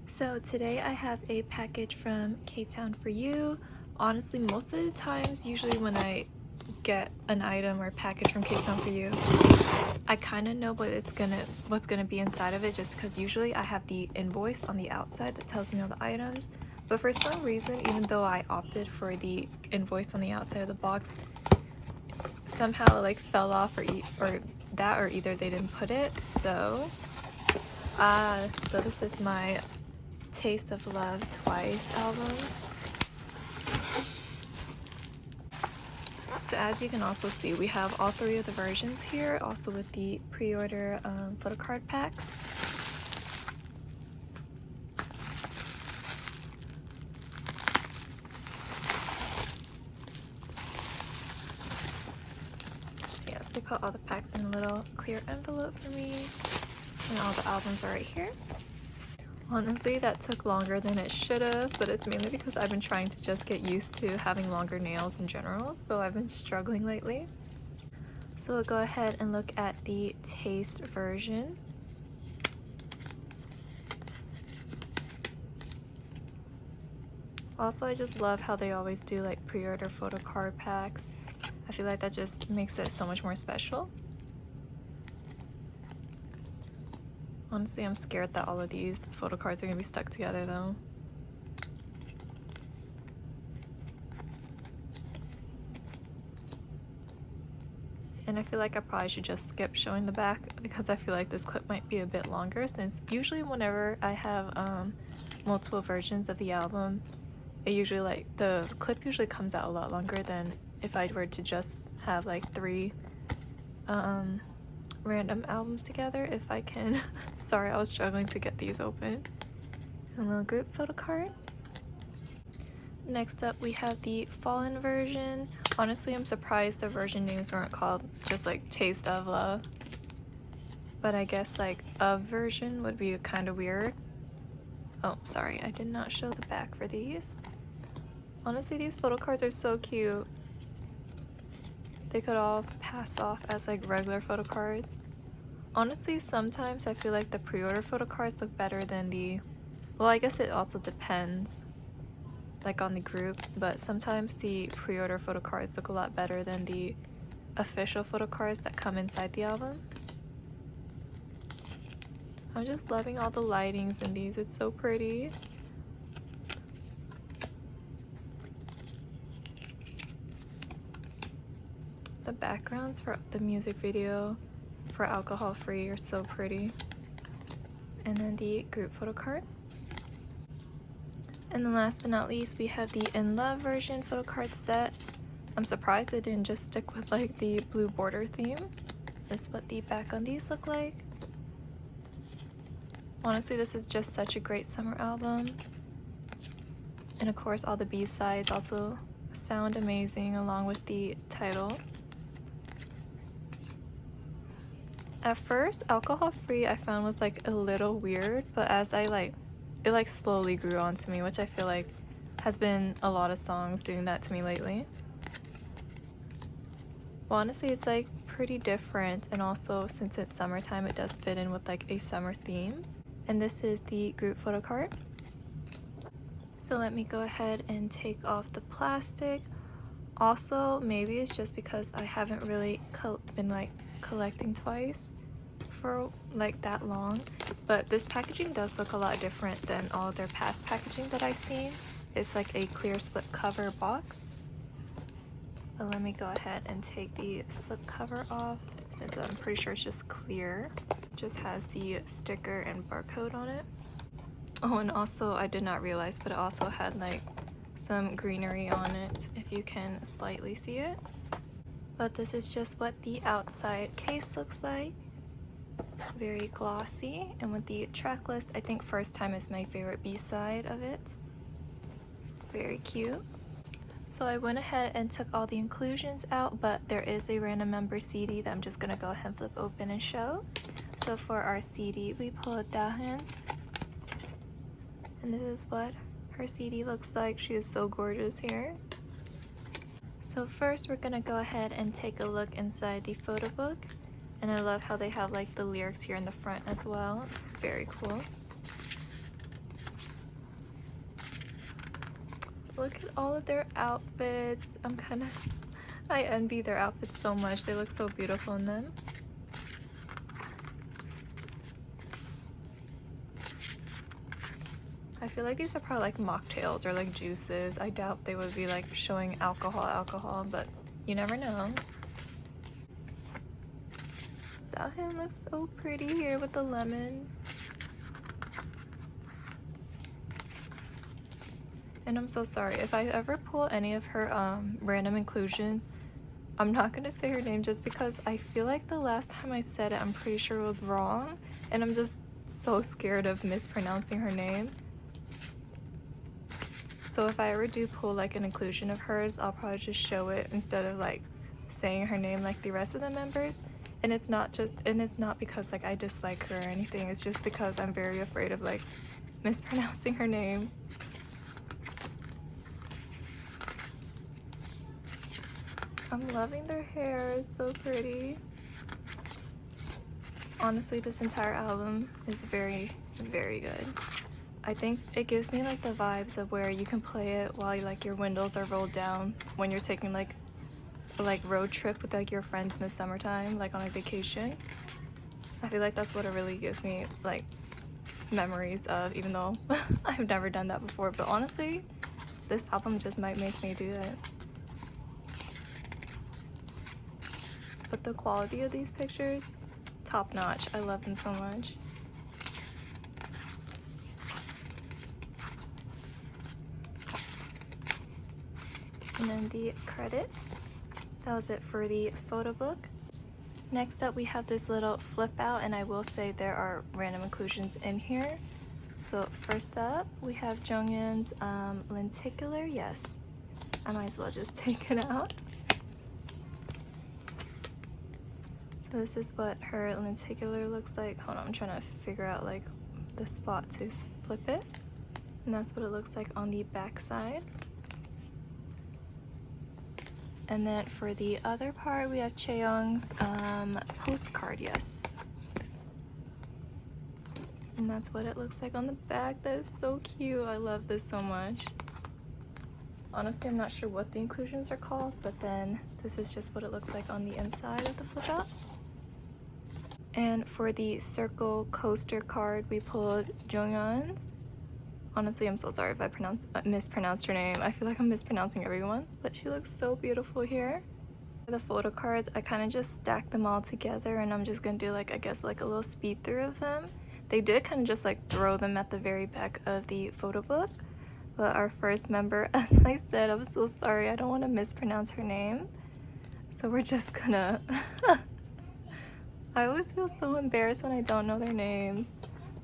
So today I have a package from K-Town for you. Honestly, most of the times, usually when I get an item or package from K-Town for you, I kind of know what's gonna be inside of it, just because usually I have the invoice on the outside that tells me all the items. But for some reason, even though I opted for the invoice on the outside of the box, somehow it like fell off, or either they didn't put it. So this is my Taste of Love Twice albums. So as you can also see, we have all three of the versions here, also with the pre-order photo card packs. So yes, they put all the packs in a little clear envelope for me, and all the albums are right here. Honestly, that took longer than it should have, but it's mainly because I've been trying to just get used to having longer nails in general, so I've been struggling lately. So we'll go ahead and look at the Taste version. Also, I just love how they always do like pre-order photo card packs. I feel like that just makes it so much more special. Honestly, I'm scared that all of these photo cards are gonna be stuck together though. And I feel like I probably should just skip showing the back, because I feel like this clip might be a bit longer, since usually whenever I have multiple versions of the album, the clip usually comes out a lot longer than if I were to just have like three random albums together, if I can. Sorry, I was struggling to get these open. A little group photo card. Next up, we have the Fallen version. Honestly, I'm surprised the version names weren't called just like Taste of Love, but I guess like a version would be kind of weird. Oh, sorry, I did not show the back for these. Honestly, these photo cards are so cute. They could all pass off as like regular photo cards. Honestly, sometimes I feel like the pre-order photo cards look better than well, I guess it also depends like on the group, but sometimes the pre-order photo cards look a lot better than the official photo cards that come inside the album. I'm just loving all the lightings in these, it's so pretty. The backgrounds for the music video for Alcohol Free are so pretty. And then the group photo card. And then last but not least, we have the In Love version photo card set. I'm surprised it didn't just stick with like the blue border theme. This is what the back on these look like. Honestly, this is just such a great summer album. And of course, all the B-sides also sound amazing along with the title. At first, Alcohol Free I found was like a little weird, but as it like slowly grew onto me, which I feel like has been a lot of songs doing that to me lately. Well, honestly, it's like pretty different, and also since it's summertime, it does fit in with like a summer theme. And this is the group photo card. So let me go ahead and take off the plastic. Also, maybe it's just because I haven't really been like collecting Twice for like that long, but this packaging does look a lot different than all of their past packaging that I've seen. It's like a clear slip cover box. But let me go ahead and take the slip cover off, since I'm pretty sure it's just clear. It just has the sticker and barcode on it. Oh, and also I did not realize, but it also had like some greenery on it, if you can slightly see it. But this is just what the outside case looks like. Very glossy, and with the track list, I think First Time is my favorite B-side of it. Very cute. So I went ahead and took all the inclusions out, but there is a random member CD that I'm just gonna go ahead and flip open and show. So for our CD, we pulled Daehan's, and this is what her CD looks like. She is so gorgeous here. So first, we're gonna go ahead and take a look inside the photo book. And I love how they have like the lyrics here in the front as well. It's very cool. Look at all of their outfits. I envy their outfits so much. They look so beautiful in them. I feel like these are probably like mocktails or like juices. I doubt they would be like showing alcohol, but you never know. Dahyun looks so pretty here with the lemon. And I'm so sorry if I ever pull any of her random inclusions. I'm not gonna say her name just because I feel like the last time I said it, I'm pretty sure it was wrong, and I'm just so scared of mispronouncing her name. So if I ever do pull like an inclusion of hers, I'll probably just show it instead of like saying her name like the rest of the members. And it's not because like I dislike her or anything. It's just because I'm very afraid of like mispronouncing her name. I'm loving their hair. It's so pretty. Honestly, this entire album is very, very good. I think it gives me like the vibes of where you can play it while like your windows are rolled down when you're taking like a road trip with like your friends in the summertime, like on a vacation. I feel like that's what it really gives me like memories of, even though I've never done that before. But honestly, this album just might make me do it. But the quality of these pictures, top notch. I love them so much. And then the credits. That was it for the photo book. Next up, we have this little flip out, and I will say there are random inclusions in here. So first up, we have Jonghyun's lenticular. Yes, I might as well just take it out. So this is what her lenticular looks like. Hold on, I'm trying to figure out like the spot to flip it. And that's what it looks like on the back side. And then for the other part, we have Chaeyoung's postcard, yes. And that's what it looks like on the back. That is so cute. I love this so much. Honestly, I'm not sure what the inclusions are called, but then this is just what it looks like on the inside of the flip out. And for the circle coaster card, we pulled Jonghyun's. Honestly, I'm so sorry if I mispronounced her name. I feel like I'm mispronouncing everyone's, but she looks so beautiful here. For the photo cards, I kind of just stacked them all together, and I'm just gonna do like, I guess like a little speed through of them. They did kind of just like throw them at the very back of the photo book. But our first member, as I said, I'm so sorry. I don't want to mispronounce her name. So we're just gonna... I always feel so embarrassed when I don't know their names.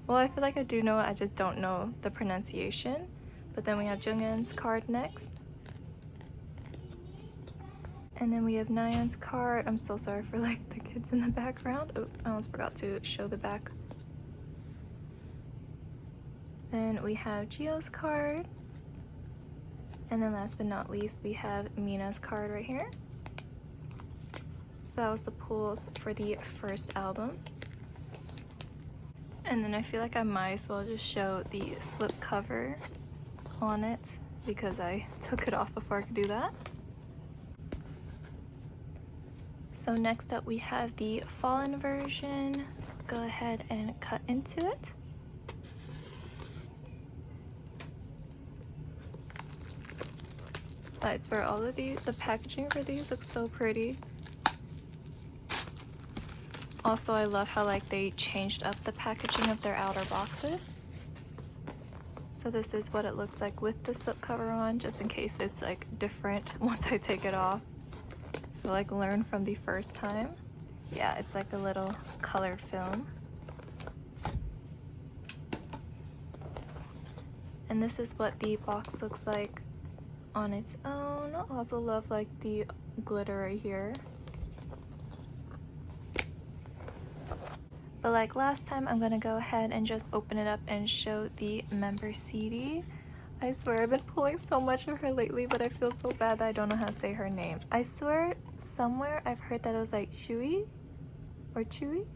Well, I feel like I do know it, I just don't know the pronunciation. But then we have Junghyun's card next. And then we have Nayeon's card. I'm so sorry for like the kids in the background. Oh, I almost forgot to show the back. Then we have Jio's card. And then last but not least, we have Mina's card right here. So that was the pulls for the first album. And then I feel like I might as well just show the slip cover on it because I took it off before I could do that. So next up we have the fallen version. Go ahead and cut into it. I swear all of these, the packaging for these looks so pretty. Also, I love how like they changed up the packaging of their outer boxes. So this is what it looks like with the slipcover on, just in case it's like different once I take it off. So like learn from the first time. Yeah, it's like a little colored film. And this is what the box looks like on its own. I also love like the glitter right here. But like last time, I'm gonna go ahead and just open it up and show the member CD. I swear I've been pulling so much of her lately, but I feel so bad that I don't know how to say her name. I swear somewhere I've heard that it was like Chewy or Chewy.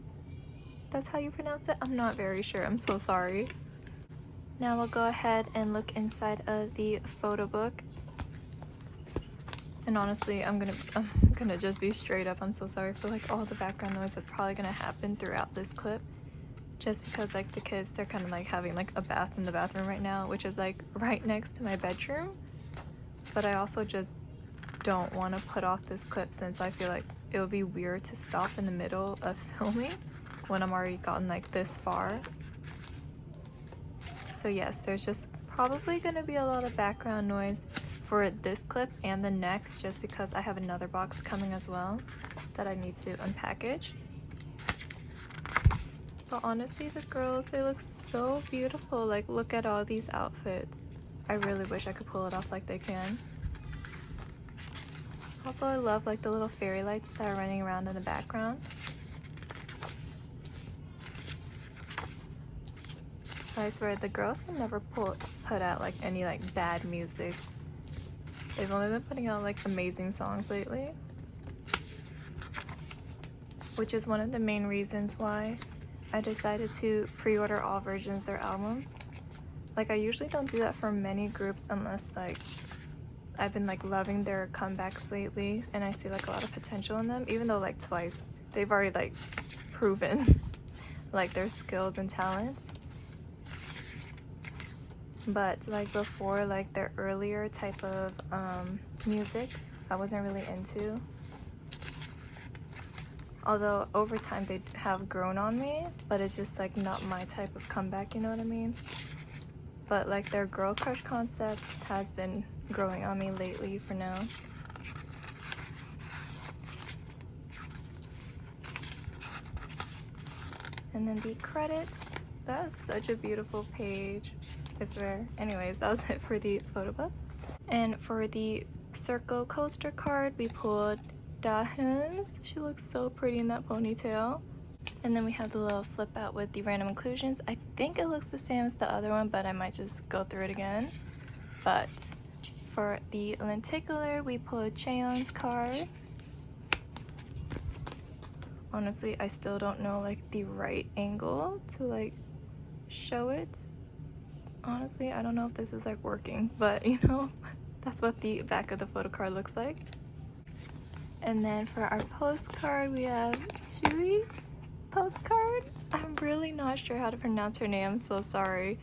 That's how you pronounce it? I'm not very sure. I'm so sorry. Now we'll go ahead and look inside of the photo book. And honestly, I'm gonna just be straight up. I'm so sorry for like all the background noise that's probably gonna happen throughout this clip. Just because like the kids, they're kind of like having like a bath in the bathroom right now, which is like right next to my bedroom. But I also just don't want to put off this clip since I feel like it would be weird to stop in the middle of filming when I'm already gotten like this far. So yes, there's just probably gonna be a lot of background noise for this clip and the next, just because I have another box coming as well that I need to unpackage. But honestly, the girls, they look so beautiful. Like, look at all these outfits. I really wish I could pull it off like they can. Also, I love like the little fairy lights that are running around in the background. I swear the girls can never put out like any like bad music. They've only been putting out like amazing songs lately, which is one of the main reasons why I decided to pre-order all versions of their album. Like, I usually don't do that for many groups unless like I've been like loving their comebacks lately and I see like a lot of potential in them, even though like Twice, they've already like proven like their skills and talents. But like before, like their earlier type of music, I wasn't really into. Although over time they have grown on me, but it's just like not my type of comeback, you know what I mean? But like their girl crush concept has been growing on me lately for now. And then the credits, that's such a beautiful page. I swear. Anyways, that was it for the photo book. And for the circle coaster card, we pulled Dahyun's. She looks so pretty in that ponytail. And then we have the little flip out with the random inclusions. I think it looks the same as the other one, but I might just go through it again. But for the lenticular, we pulled Chaeyoung's card. Honestly, I still don't know like the right angle to like show it. Honestly, I don't know if this is like working, but you know, that's what the back of the photo card looks like. And then for our postcard, we have Shui's postcard. I'm really not sure how to pronounce her name, I'm so sorry.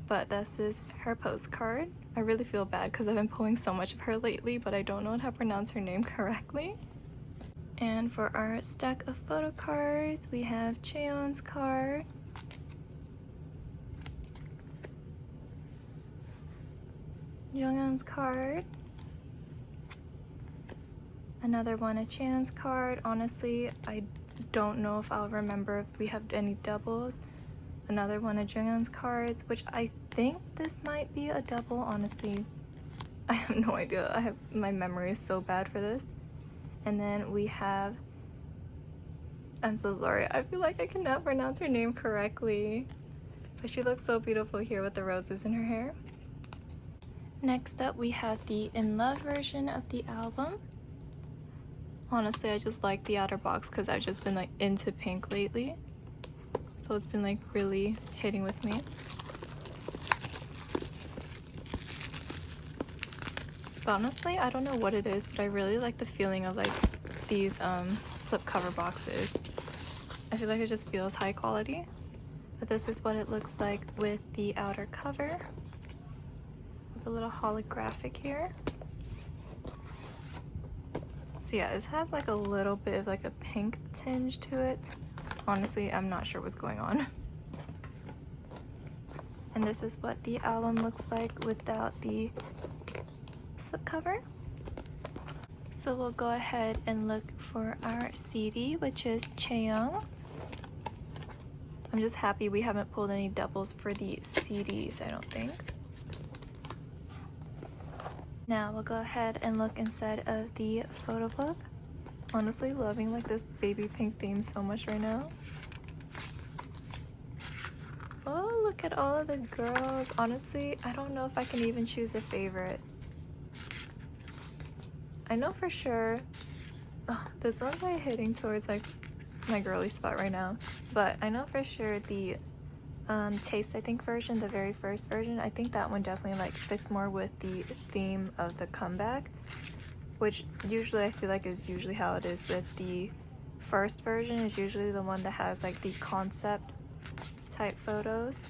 But this is her postcard. I really feel bad because I've been pulling so much of her lately, but I don't know how to pronounce her name correctly. And for our stack of photo cards, we have Chaeyoung's card. Jonghyun's card. Another one of Chan's card. Honestly, I don't know if I'll remember if we have any doubles. Another one of Jonghyun's cards, which I think this might be a double. Honestly, I have no idea. My memory is so bad for this. And then we have, I'm so sorry, I feel like I cannot pronounce her name correctly, but she looks so beautiful here with the roses in her hair. Next up, we have the In Love version of the album. Honestly, I just like the outer box because I've just been like into pink lately. So it's been like really hitting with me. But honestly, I don't know what it is, but I really like the feeling of like these slipcover boxes. I feel like it just feels high quality. But this is what it looks like with the outer cover. A little holographic here. So yeah, it has like a little bit of like a pink tinge to it. Honestly, I'm not sure what's going on. And this is what the album looks like without the slipcover. So we'll go ahead and look for our CD, which is Chaeyoung's. I'm just happy we haven't pulled any doubles for the CDs, I don't think. Now we'll go ahead and look inside of the photo book. Honestly, loving like this baby pink theme so much right now. Oh, look at all of the girls. Honestly, I don't know if I can even choose a favorite. I know for sure, this one's like hitting towards like my girly spot right now, but I know for sure the Taste, I think, version, the very first version. I think that one definitely like fits more with the theme of the comeback, which usually I feel like is usually how it is with the first version, is usually the one that has like the concept type photos.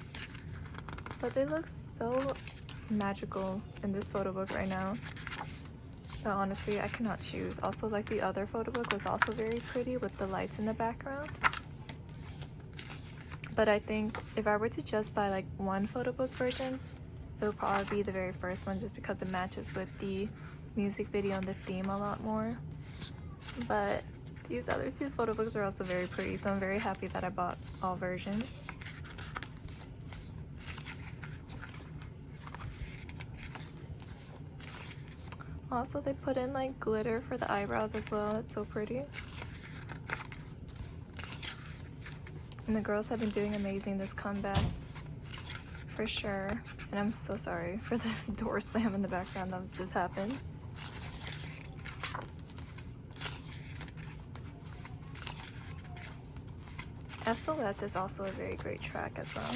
But they look so magical in this photo book right now. But honestly, I cannot choose. Also, like the other photo book was also very pretty with the lights in the background. But I think if I were to just buy like one photo book version, it would probably be the very first one, just because it matches with the music video and the theme a lot more. But these other two photo books are also very pretty, so I'm very happy that I bought all versions. Also, they put in like glitter for the eyebrows as well. It's so pretty. And the girls have been doing amazing this comeback, for sure. And I'm so sorry for the door slam in the background that was just happened. SOS is also a very great track as well.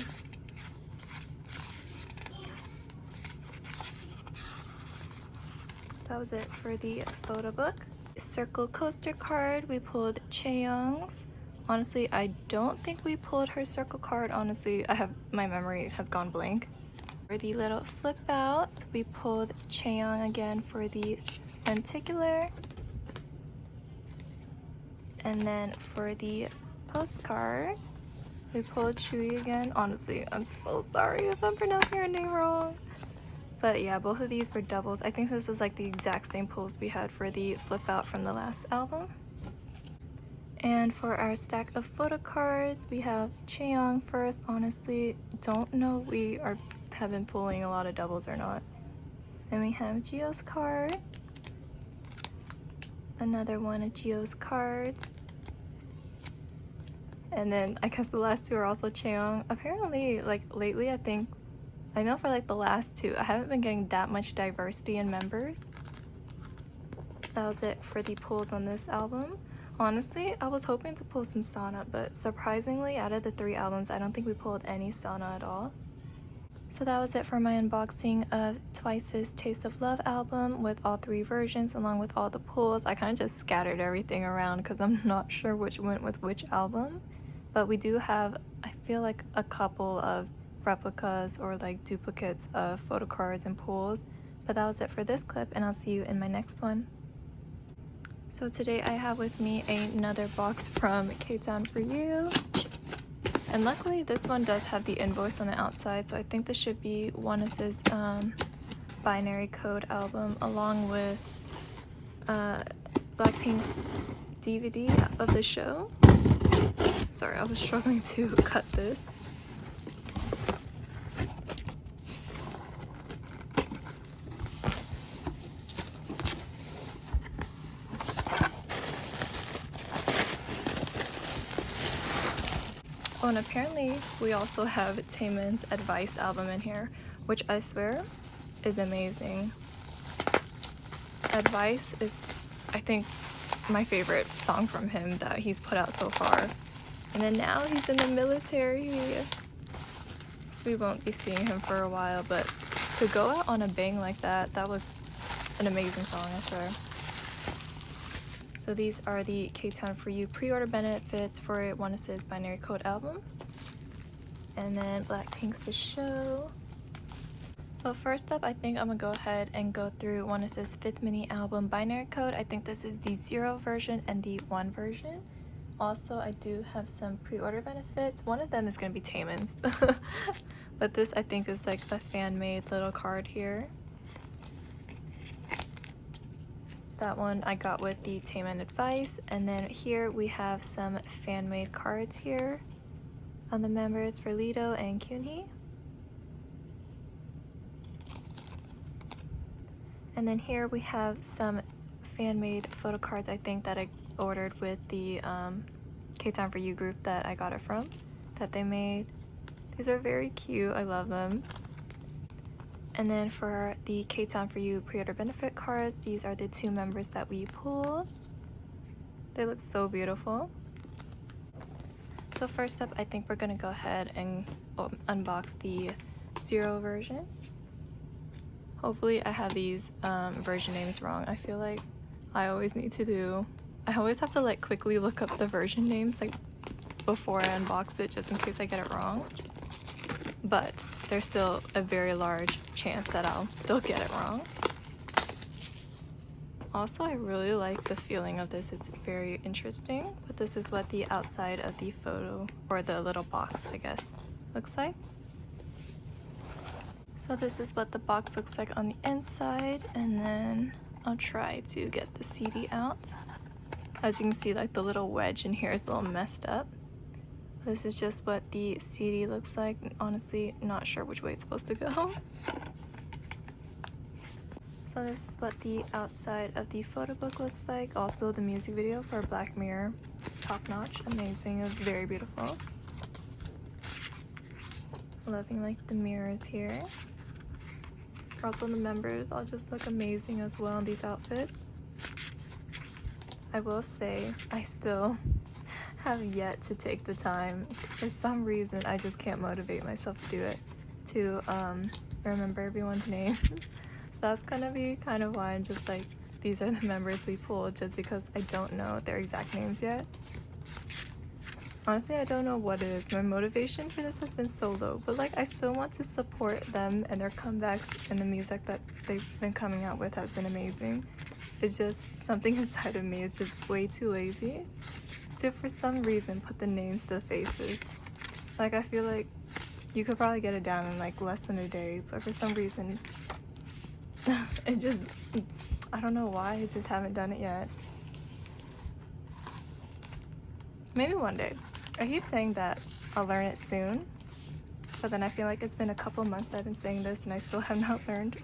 That was it for the photo book. Circle coaster card, we pulled Chaeyoung's. Honestly, I don't think we pulled her circle card. Honestly, my memory has gone blank. For the little flip out, we pulled Chaeyoung again for the lenticular. And then for the postcard, we pulled Chewy again. Honestly, I'm so sorry if I'm pronouncing her name wrong. But yeah, both of these were doubles. I think this is like the exact same pulls we had for the flip out from the last album. And for our stack of photo cards, we have Chaeyoung first. Honestly, don't know have been pulling a lot of doubles or not. Then we have Jio's card. Another one of Jio's cards. And then I guess the last two are also Chaeyoung. Apparently, like lately, I know for like the last two, I haven't been getting that much diversity in members. That was it for the pulls on this album. Honestly, I was hoping to pull some Sana, but surprisingly, out of the 3 albums, I don't think we pulled any Sana at all. So that was it for my unboxing of Twice's Taste of Love album with all 3 versions along with all the pulls. I kind of just scattered everything around because I'm not sure which went with which album. But we do have, I feel like, a couple of replicas or like duplicates of photo cards and pulls. But that was it for this clip, and I'll see you in my next one. So today I have with me another box from K-Town For You. And luckily this one does have the invoice on the outside, so I think this should be Oneus's binary code album along with Blackpink's DVD of the show. Sorry, I was struggling to cut this. Oh, and apparently we also have Taemin's Advice album in here, which I swear is amazing. Advice is, I think, my favorite song from him that he's put out so far. And then now he's in the military, so we won't be seeing him for a while, but to go out on a bang like that, that was an amazing song, I swear. So these are the K-Town For You pre-order benefits for Oneus's binary code album. And then Blackpink's The Show. So first up, I think I'm gonna go ahead and go through Oneus's 5th mini album binary code. I think this is the 0 version and the 1 version. Also, I do have some pre-order benefits. One of them is gonna be Taemin's. But this, I think, is like a fan-made little card here. That one I got with the Taemin Advice, and then here we have some fan-made cards here on the members for Lido and Kyunhee. And then here we have some fan-made photo cards, I think, that I ordered with the K-Town For You group that I got it from, that they made. These are very cute, I love them. And then for the K-Town For You pre-order benefit cards, these are the 2 members that we pulled. They look so beautiful. So first up, I think we're gonna go ahead and unbox the 0 version. Hopefully I have these version names wrong. I feel like I always have to like quickly look up the version names like before I unbox it, just in case I get it wrong. But there's still a very large chance that I'll still get it wrong. Also, I really like the feeling of this. It's very interesting. But this is what the outside of the photo, or the little box, I guess, looks like. So this is what the box looks like on the inside, and then I'll try to get the CD out. As you can see, like the little wedge in here is a little messed up. This is just what the CD looks like. Honestly, not sure which way it's supposed to go. So this is what the outside of the photo book looks like. Also, the music video for Black Mirror, top notch, amazing. It was very beautiful. Loving like the mirrors here. Also, the members all just look amazing as well in these outfits. I will say, I still have yet to take the time. For some reason, I just can't motivate myself to do it, to remember everyone's names. So that's gonna be kind of why I'm just like, these are the members we pulled, just because I don't know their exact names yet. Honestly, I don't know what it is. My motivation for this has been so low, but like I still want to support them and their comebacks, and the music that they've been coming out with has been amazing. It's just something inside of me is just way too lazy to, for some reason, put the names to the faces. Like, I feel like you could probably get it down in like less than a day, but for some reason it just, I don't know why, I just haven't done it yet. Maybe one day. I keep saying that I'll learn it soon, but then I feel like it's been a couple months that I've been saying this and I still have not learned.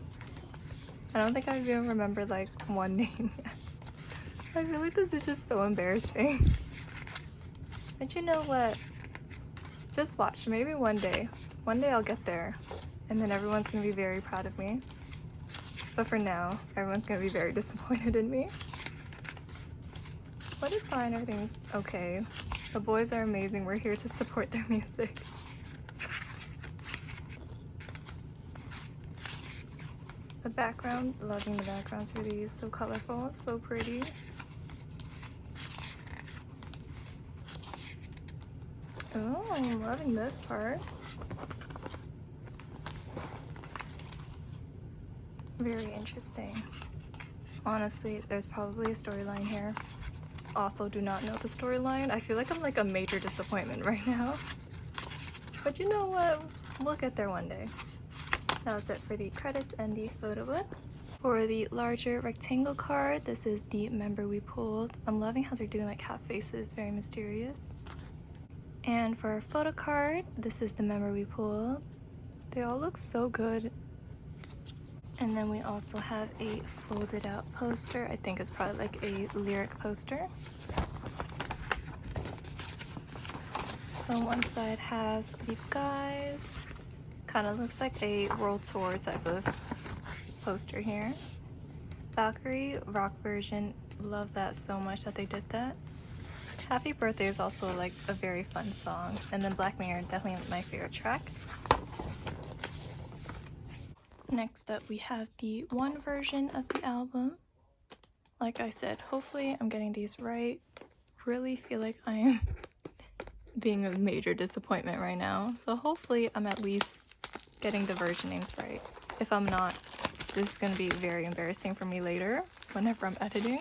I don't think I've even remembered like one name yet. I feel like this is just so embarrassing. But you know what? Just watch. Maybe one day I'll get there, and then everyone's gonna be very proud of me. But for now, everyone's gonna be very disappointed in me. But it's fine, everything's okay. The boys are amazing, we're here to support their music. The background, loving the backgrounds for these, so colorful, so pretty. Oh, I'm loving this part. Very interesting. Honestly, there's probably a storyline here. Also, do not know the storyline. I feel like I'm like a major disappointment right now. But you know what? We'll get there one day. That's it for the credits and the photo book. For the larger rectangle card, this is the member we pulled. I'm loving how they're doing like half faces, very mysterious. And for our photo card, this is the member we pulled. They all look so good. And then we also have a folded out poster. I think it's probably like a lyric poster. So one side has the guys. Kind of looks like a world tour type of poster here. Valkyrie rock version. Love that so much that they did that. Happy Birthday is also like a very fun song. And then Black Mirror, definitely my favorite track. Next up, we have the One version of the album. Like I said, hopefully I'm getting these right. Really feel like I am being a major disappointment right now. So hopefully I'm at least getting the version names right. If I'm not, this is going to be very embarrassing for me later whenever I'm editing.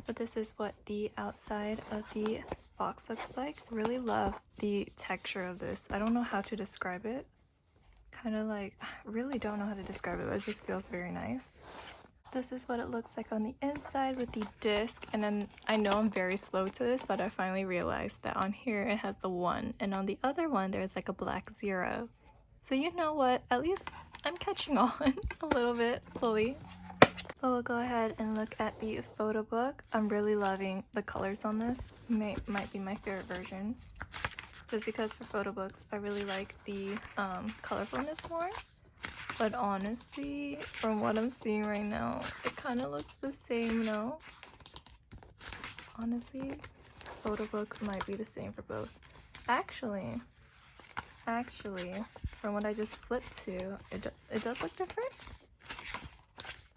But this is what the outside of the box looks like. Really love the texture of this. I don't know how to describe it. Kind of like, I really don't know how to describe it, but it just feels very nice. This is what it looks like on the inside with the disc. And then I know I'm very slow to this, but I finally realized that on here it has the 1, and on the other one there's like a black 0. So you know what, at least I'm catching on a little bit slowly. But we'll go ahead and look at the photo book. I'm really loving the colors on this. Might be my favorite version. Just because for photo books, I really like the colorfulness more. But honestly, from what I'm seeing right now, it kind of looks the same, no? Honestly, photo book might be the same for both. Actually, from what I just flipped to, it does look different.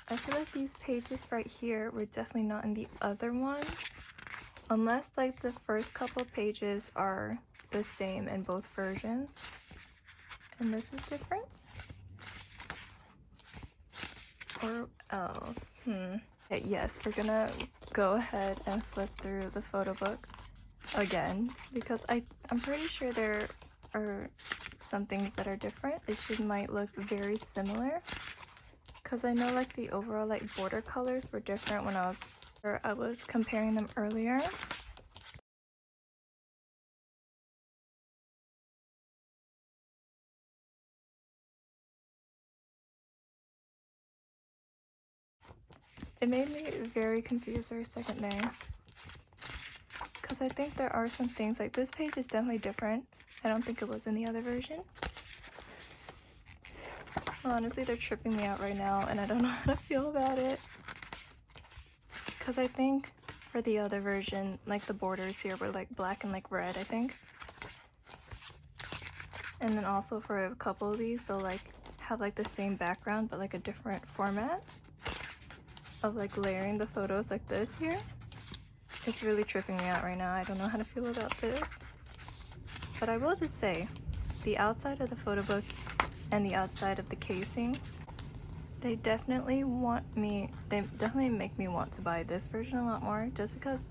I feel like these pages right here were definitely not in the other one. Unless like the first couple pages are the same in both versions. And this is different. Or else, Okay, yes, we're gonna go ahead and flip through the photo book again because I'm pretty sure there are some things that are different. Might look very similar because I know like the overall like border colors were different when I was comparing them earlier. It made me very confused for a second there because I think there are some things like this page is definitely different. I don't think it was in the other version. Honestly, they're tripping me out right now and I don't know how to feel about it. Because I think for the other version, like the borders here were like black and like red, I think. And then also for a couple of these, they'll like have like the same background but like a different format of like layering the photos like this here. It's really tripping me out right now. I don't know how to feel about this. But I will just say, the outside of the photo book and the outside of the casing, they definitely make me want to buy this version a lot more just because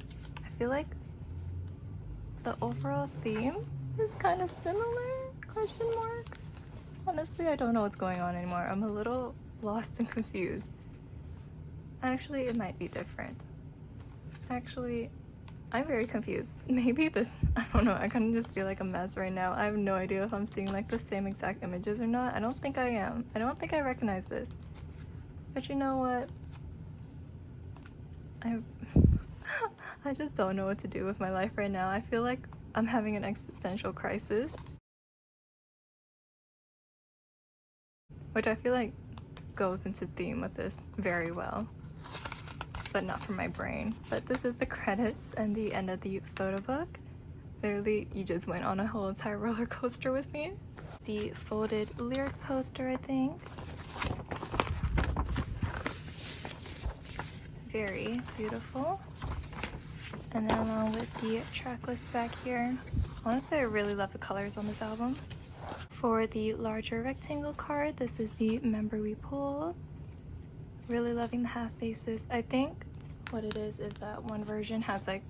I feel like the overall theme is kind of similar, question mark. Honestly, I don't know what's going on anymore. I'm a little lost and confused. Actually, it might be different. Actually, I'm very confused. Maybe this, I don't know, I kind of just feel like a mess right now. I have no idea if I'm seeing like the same exact images or not. I don't think I am. I don't think I recognize this. But you know what? I just don't know what to do with my life right now. I feel like I'm having an existential crisis. Which I feel like goes into theme with this very well. But not for my brain. But this is the credits and the end of the photo book. Literally, you just went on a whole entire roller coaster with me. The folded lyric poster, I think. Very beautiful. And then along with the track list back here. Honestly, I really love the colors on this album. For the larger rectangle card, this is the member we pulled. Really loving the half faces. I think what it is that one version has like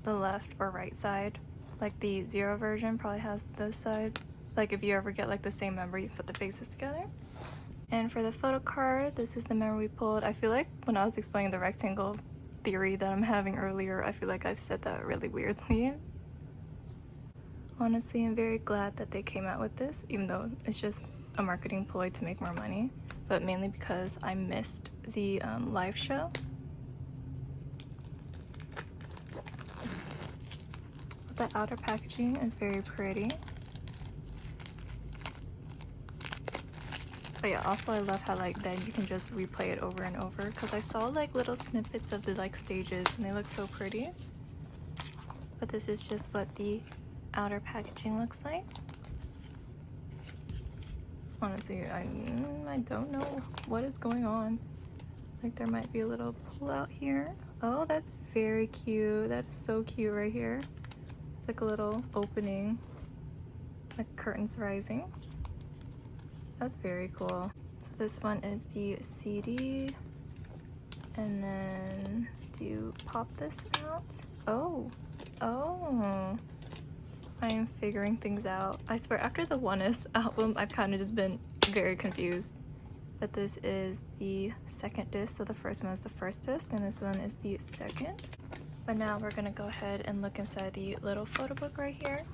the left or right side. Like the 0 version probably has this side. Like if you ever get like the same member, you put the faces together. And for the photo card, this is the member we pulled. I feel like when I was explaining the rectangle theory that I'm having earlier, I feel like I've said that really weirdly. Honestly, I'm very glad that they came out with this, even though it's just a marketing ploy to make more money. But mainly because I missed the live show. The outer packaging is very pretty. But yeah, also I love how like then you can just replay it over and over because I saw like little snippets of the like stages and they look so pretty. But this is just what the outer packaging looks like. Honestly, I don't know what is going on. Like there might be a little pull out here. Oh, that's very cute. That is so cute right here. It's like a little opening, like curtains rising. That's very cool. So this one is the CD. And then do you pop this out? Oh, I am figuring things out. I swear, after the Oneus album, I've kind of just been very confused. But this is the second disc, so the first one is the first disc, and this one is the second. But now we're gonna go ahead and look inside the little photo book right here.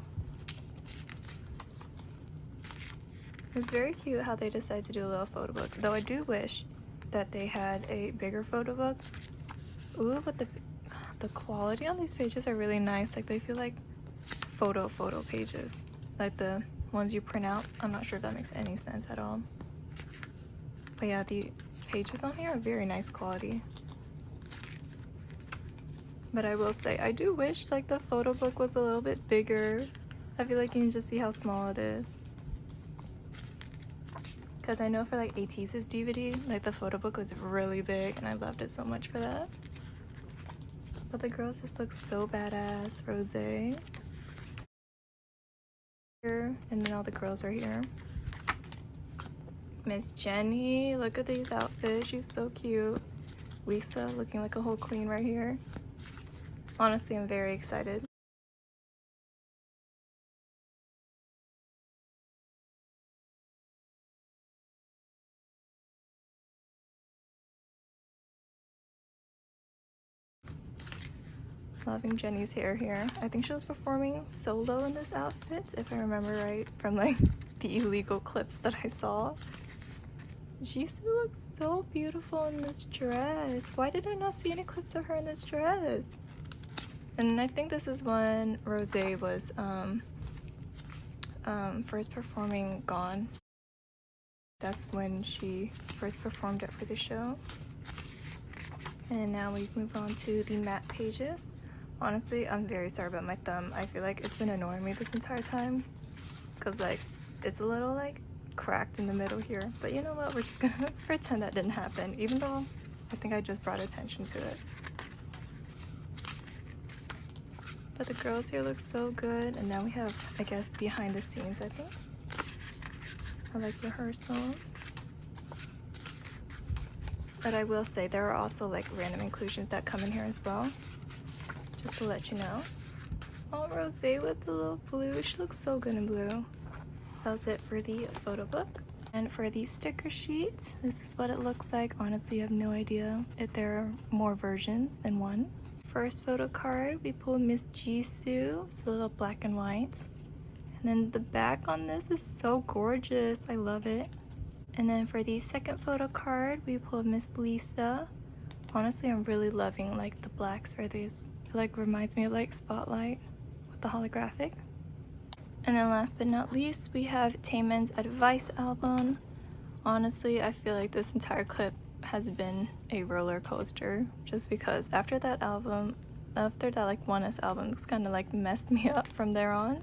It's very cute how they decided to do a little photo book, though I do wish that they had a bigger photo book. Ooh, but the quality on these pages are really nice. Like they feel like photo pages, like the ones you print out. I'm not sure if that makes any sense at all. But yeah, the pages on here are very nice quality. But I will say, I do wish like the photo book was a little bit bigger. I feel like you can just see how small it is. Because I know for like ATEEZ's DVD, like the photo book was really big and I loved it so much for that. But the girls just look so badass. Rosé. Here, and then all the girls are here. Miss Jenny, look at these outfits. She's so cute. Lisa looking like a whole queen right here. Honestly, I'm very excited. Loving Jenny's hair here. I think she was performing solo in this outfit, if I remember right, from like the illegal clips that I saw. Jisoo looks so beautiful in this dress. Why did I not see any clips of her in this dress? And I think this is when Rosé was first performing Gone. That's when she first performed it for the show. And now we move on to the matte pages. Honestly, I'm very sorry about my thumb. I feel like it's been annoying me this entire time because like it's a little like cracked in the middle here. But you know what? We're just gonna pretend that didn't happen, even though I think I just brought attention to it. But the girls here look so good. And now we have, I guess, behind the scenes, I think. I like rehearsals. But I will say there are also like random inclusions that come in here as well. Just to let you know. Oh, Rosé with the little blue. She looks so good in blue. That was it for the photo book. And for the sticker sheet, this is what it looks like. Honestly, I have no idea if there are more versions than one. First photo card, we pulled Miss Jisoo. It's a little black and white. And then the back on this is so gorgeous. I love it. And then for the second photo card, we pulled Miss Lisa. Honestly, I'm really loving like the blacks for these. It like reminds me of like Spotlight with the holographic. And then last but not least, we have Taemin's Advice album. Honestly, I feel like this entire clip has been a roller coaster just because after that album, after that like Oneus album, it's kind of like messed me up from there on.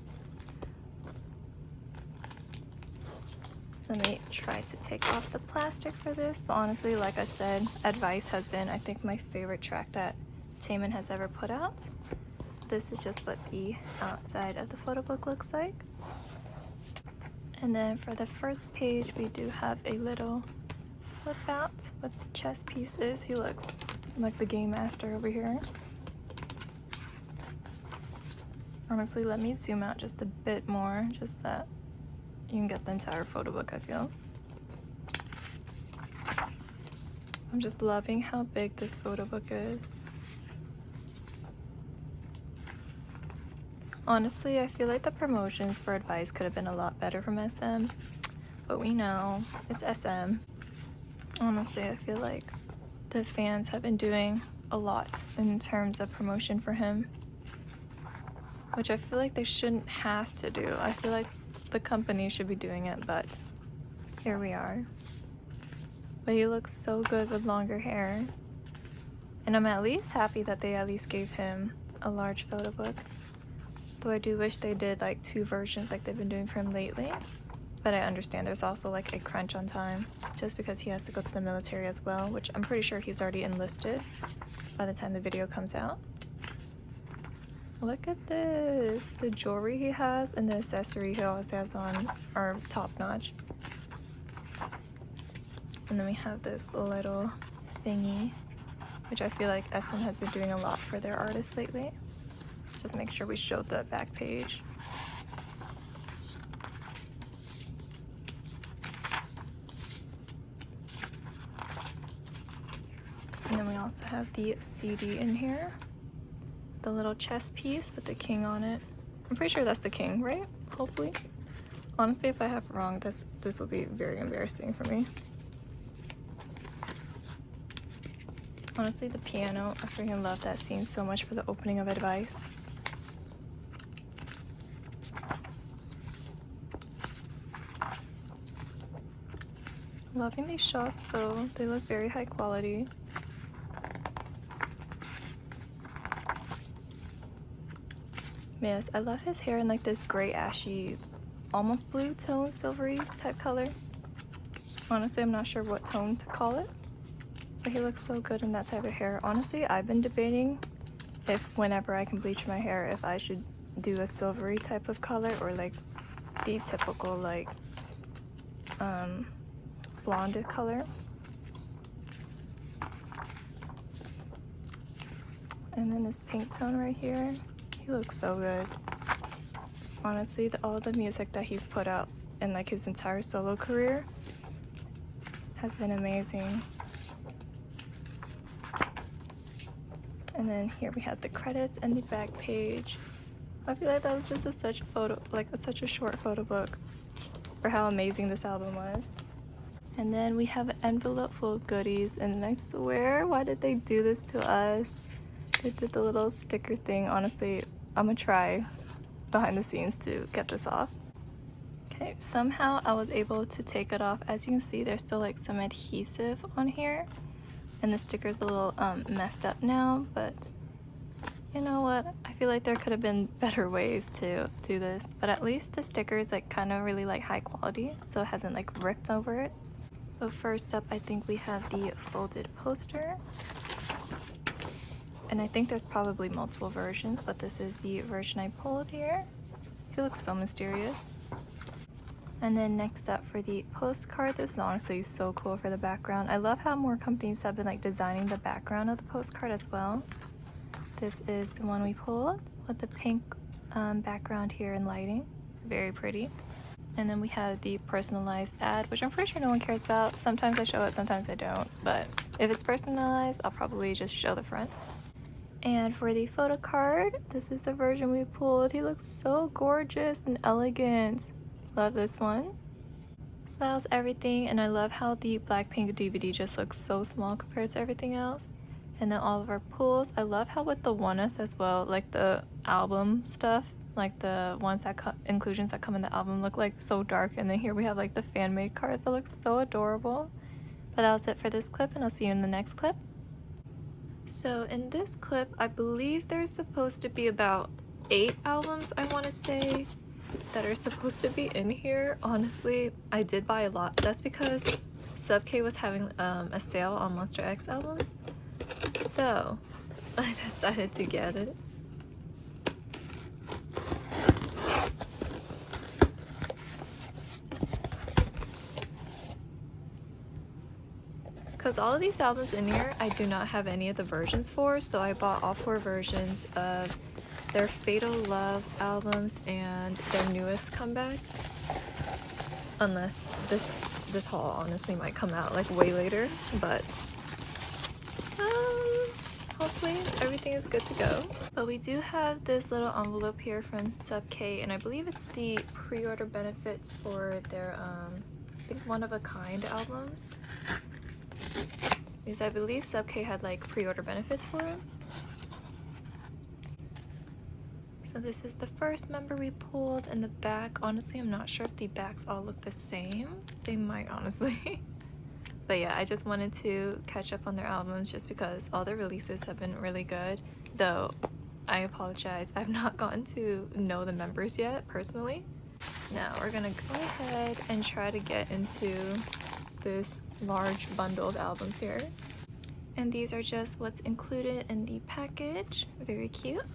Let me try to take off the plastic for this, but honestly, like I said, Advice has been, I think, my favorite track that Taemin has ever put out. This is just what the outside of the photo book looks like. And then for the first page, we do have a little flip out with the chess pieces. He looks like the game master over here. Honestly, let me zoom out just a bit more, just that you can get the entire photo book, I feel. I'm just loving how big this photo book is. Honestly, I feel like the promotions for Advice could have been a lot better from SM, but we know it's SM. Honestly, I feel like the fans have been doing a lot in terms of promotion for him, which I feel like they shouldn't have to do. I feel like the company should be doing it, but here we are. But he looks so good with longer hair, and I'm at least happy that they at least gave him a large photo book. Though I do wish they did like 2 versions like they've been doing for him lately. But I understand there's also like a crunch on time just because he has to go to the military as well, which I'm pretty sure he's already enlisted by the time the video comes out. Look at this! The jewelry he has and the accessory he always has on are top notch. And then we have this little thingy, which I feel like SM has been doing a lot for their artists lately. Just make sure we show the back page. And then we also have the CD in here. The little chess piece with the king on it. I'm pretty sure that's the king, right? Hopefully. Honestly, if I have it wrong, this will be very embarrassing for me. Honestly, the piano, I freaking love that scene so much for the opening of Advice. Loving these shots though, they look very high quality. Yes, I love his hair in like this gray ashy, almost blue tone, silvery type color. Honestly, I'm not sure what tone to call it, but he looks so good in that type of hair. Honestly, I've been debating if whenever I can bleach my hair, if I should do a silvery type of color or like the typical like blonde color. And then this pink tone right here, he looks so good. Honestly, all the music that he's put out in like his entire solo career has been amazing. And then here we have the credits and the back page. I feel like that was just such a short photo book for how amazing this album was. And then we have an envelope full of goodies, and I swear, why did they do this to us? They did the little sticker thing. Honestly, I'm gonna try behind the scenes to get this off. Okay, somehow I was able to take it off. As you can see, there's still like some adhesive on here, and the sticker's a little messed up now, but you know what? I feel like there could have been better ways to do this, but at least the sticker is like kind of really like high quality, so it hasn't like ripped over it. So first up, I think we have the folded poster. And I think there's probably multiple versions, but this is the version I pulled here. He looks so mysterious. And then next up for the postcard, this is honestly so cool for the background. I love how more companies have been like designing the background of the postcard as well. This is the one we pulled with the pink background here and lighting. Very pretty. And then we have the personalized ad, which I'm pretty sure no one cares about. Sometimes I show it, sometimes I don't. But if it's personalized, I'll probably just show the front. And for the photo card, this is the version we pulled. He looks so gorgeous and elegant. Love this one. So that was everything, and I love how the Blackpink DVD just looks so small compared to everything else. And then all of our pulls. I love how with the Oneus as well, like the album stuff, like the ones that inclusions that come in the album look like so dark, and then here we have like the fan-made cards that look so adorable. But that was it for this clip, and I'll see you in the next clip. So in this clip, I believe there's supposed to be about 8 albums, I want to say, that are supposed to be in here. Honestly, I did buy a lot. That's because Sub K was having a sale on Monsta X albums. So I decided to get it. Because all of these albums in here, I do not have any of the versions for, so I bought all 4 versions of their Fatal Love albums and their newest comeback. Unless this haul honestly might come out like way later, but hopefully everything is good to go. But we do have this little envelope here from Sub K, and I believe it's the pre-order benefits for their I think One of a Kind albums. Because I believe Sub K had like pre-order benefits for him. So this is the first member we pulled, and the back, honestly I'm not sure if the backs all look the same. They might, honestly. But yeah, I just wanted to catch up on their albums just because all their releases have been really good. Though, I apologize, I've not gotten to know the members yet, personally. Now we're gonna go ahead and try to get into this large bundle of albums here. And these are just what's included in the package. Very cute.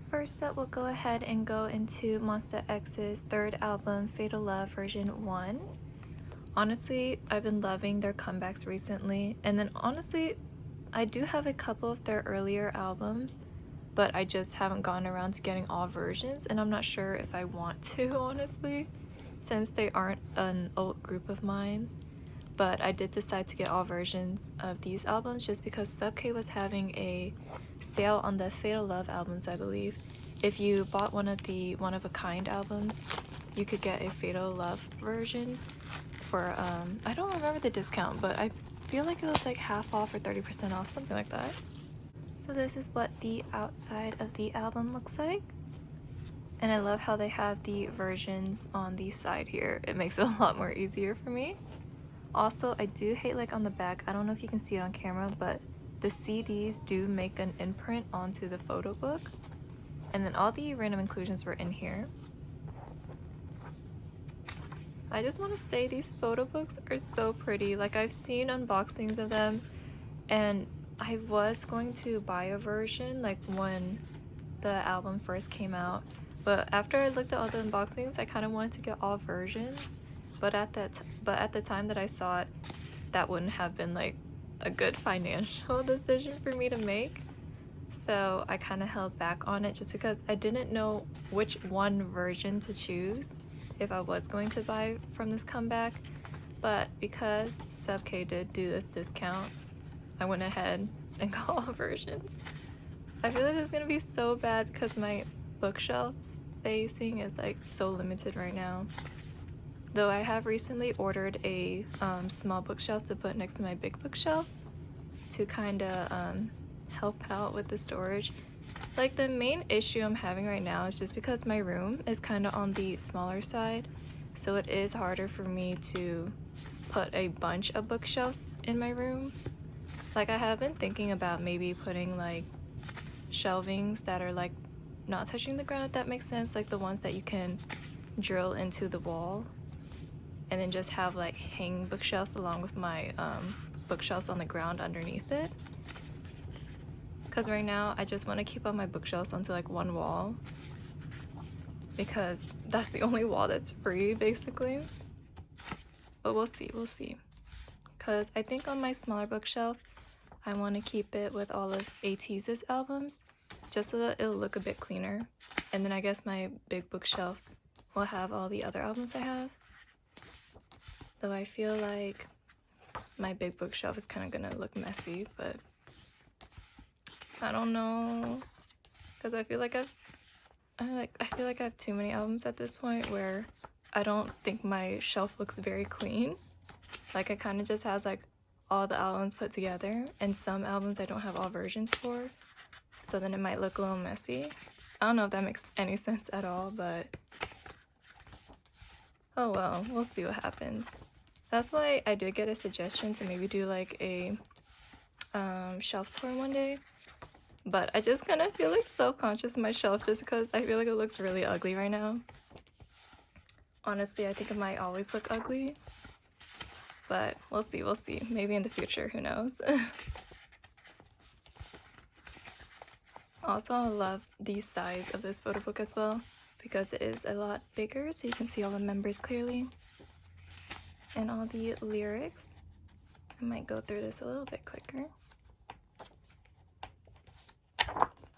First up, we'll go ahead and go into Monsta X's 3rd album, Fatal Love version 1. Honestly, I've been loving their comebacks recently, and then honestly, I do have a couple of their earlier albums, but I just haven't gotten around to getting all versions, and I'm not sure if I want to, honestly, since they aren't an old group of mine. But I did decide to get all versions of these albums just because Sub K was having a sale on the Fatal Love albums, I believe. If you bought one of the One of a Kind albums, you could get a Fatal Love version for, I don't remember the discount, but I feel like it was like half off or 30% off, something like that. So this is what the outside of the album looks like. And I love how they have the versions on the side here. It makes it a lot more easier for me. Also, I do hate like on the back, I don't know if you can see it on camera, but the CDs do make an imprint onto the photo book. And then all the random inclusions were in here. I just want to say these photo books are so pretty. Like, I've seen unboxings of them, and I was going to buy a version like when the album first came out, but after I looked at all the unboxings, I kind of wanted to get all versions. But at the time that I saw it, that wouldn't have been like a good financial decision for me to make. So I kind of held back on it just because I didn't know which one version to choose if I was going to buy from this comeback. But because Sub K did do this discount, I went ahead and got all versions. I feel like this is gonna be so bad because my bookshelf spacing is like so limited right now. Though I have recently ordered a small bookshelf to put next to my big bookshelf to kind of help out with the storage. Like, the main issue I'm having right now is just because my room is kind of on the smaller side, so it is harder for me to put a bunch of bookshelves in my room. Like, I have been thinking about maybe putting like shelvings that are like not touching the ground, if that makes sense, like the ones that you can drill into the wall, and then just have like hanging bookshelves along with my bookshelves on the ground underneath it. Because right now I just want to keep all my bookshelves onto like one wall, because that's the only wall that's free basically. But we'll see. Because I think on my smaller bookshelf I want to keep it with all of ATEEZ's albums, just so that it'll look a bit cleaner. And then I guess my big bookshelf will have all the other albums I have. Though I feel like my big bookshelf is kind of gonna look messy, but I don't know, because I feel like I feel like I have too many albums at this point where I don't think my shelf looks very clean. Like, it kind of just has like all the albums put together, and some albums I don't have all versions for, so then it might look a little messy. I don't know if that makes any sense at all, but oh well, we'll see what happens. That's why I did get a suggestion to maybe do like a shelf tour one day, but I just kind of feel like self-conscious in my shelf just because I feel like it looks really ugly right now. Honestly, I think it might always look ugly, but we'll see. Maybe in the future, who knows. Also, I love the size of this photo book as well, because it is a lot bigger, so you can see all the members clearly and all the lyrics. I might go through this a little bit quicker.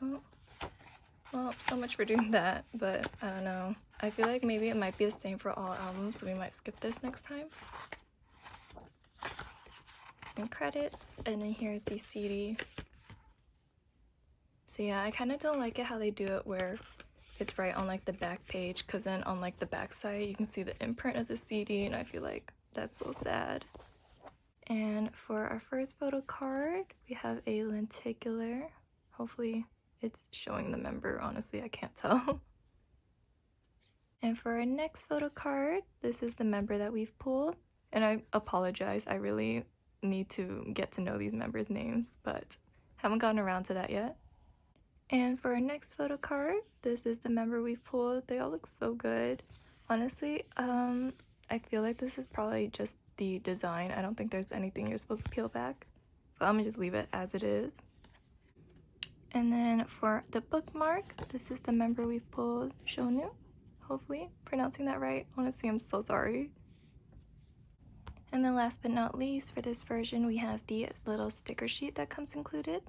Oh, well, so much for doing that, but I don't know. I feel like maybe it might be the same for all albums, so we might skip this next time. And credits, and then here's the CD. So yeah, I kind of don't like it how they do it where it's right on like the back page, because then on like the back side you can see the imprint of the CD, and I feel like that's so sad. And for our first photo card, we have a lenticular. Hopefully it's showing the member, honestly I can't tell. And for our next photo card, this is the member that we've pulled, and I apologize, I really need to get to know these members' names, but haven't gotten around to that yet. And for our next photo card, this is the member we've pulled. They all look so good. Honestly, I feel like this is probably just the design. I don't think there's anything you're supposed to peel back, but I'm gonna just leave it as it is. And then for the bookmark, this is the member we've pulled, Shonu. Hopefully pronouncing that right. Honestly, I'm so sorry. And then last but not least, for this version, we have the little sticker sheet that comes included.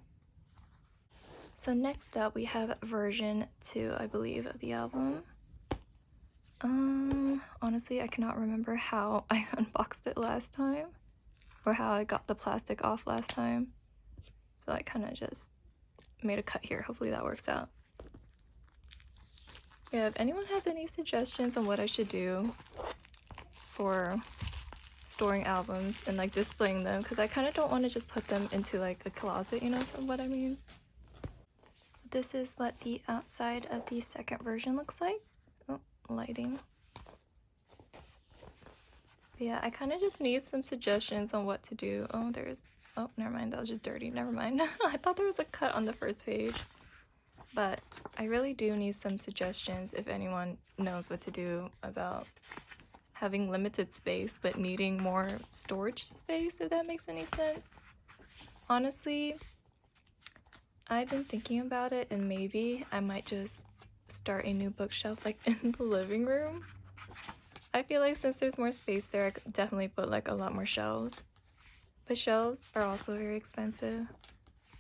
So next up, we have version 2, I believe, of the album. Honestly, I cannot remember how I unboxed it last time, or how I got the plastic off last time. So I kind of just made a cut here. Hopefully that works out. Yeah, if anyone has any suggestions on what I should do for storing albums and like displaying them, because I kind of don't want to just put them into like a closet, you know what I mean? This is what the outside of the second version looks like. Oh, lighting. But yeah, I kind of just need some suggestions on what to do. Oh, never mind, that was just dirty. Never mind. I thought there was a cut on the first page. But I really do need some suggestions if anyone knows what to do about having limited space but needing more storage space, if that makes any sense. Honestly, I've been thinking about it, and maybe I might just start a new bookshelf like in the living room. I feel like since there's more space there, I could definitely put like a lot more shelves. But shelves are also very expensive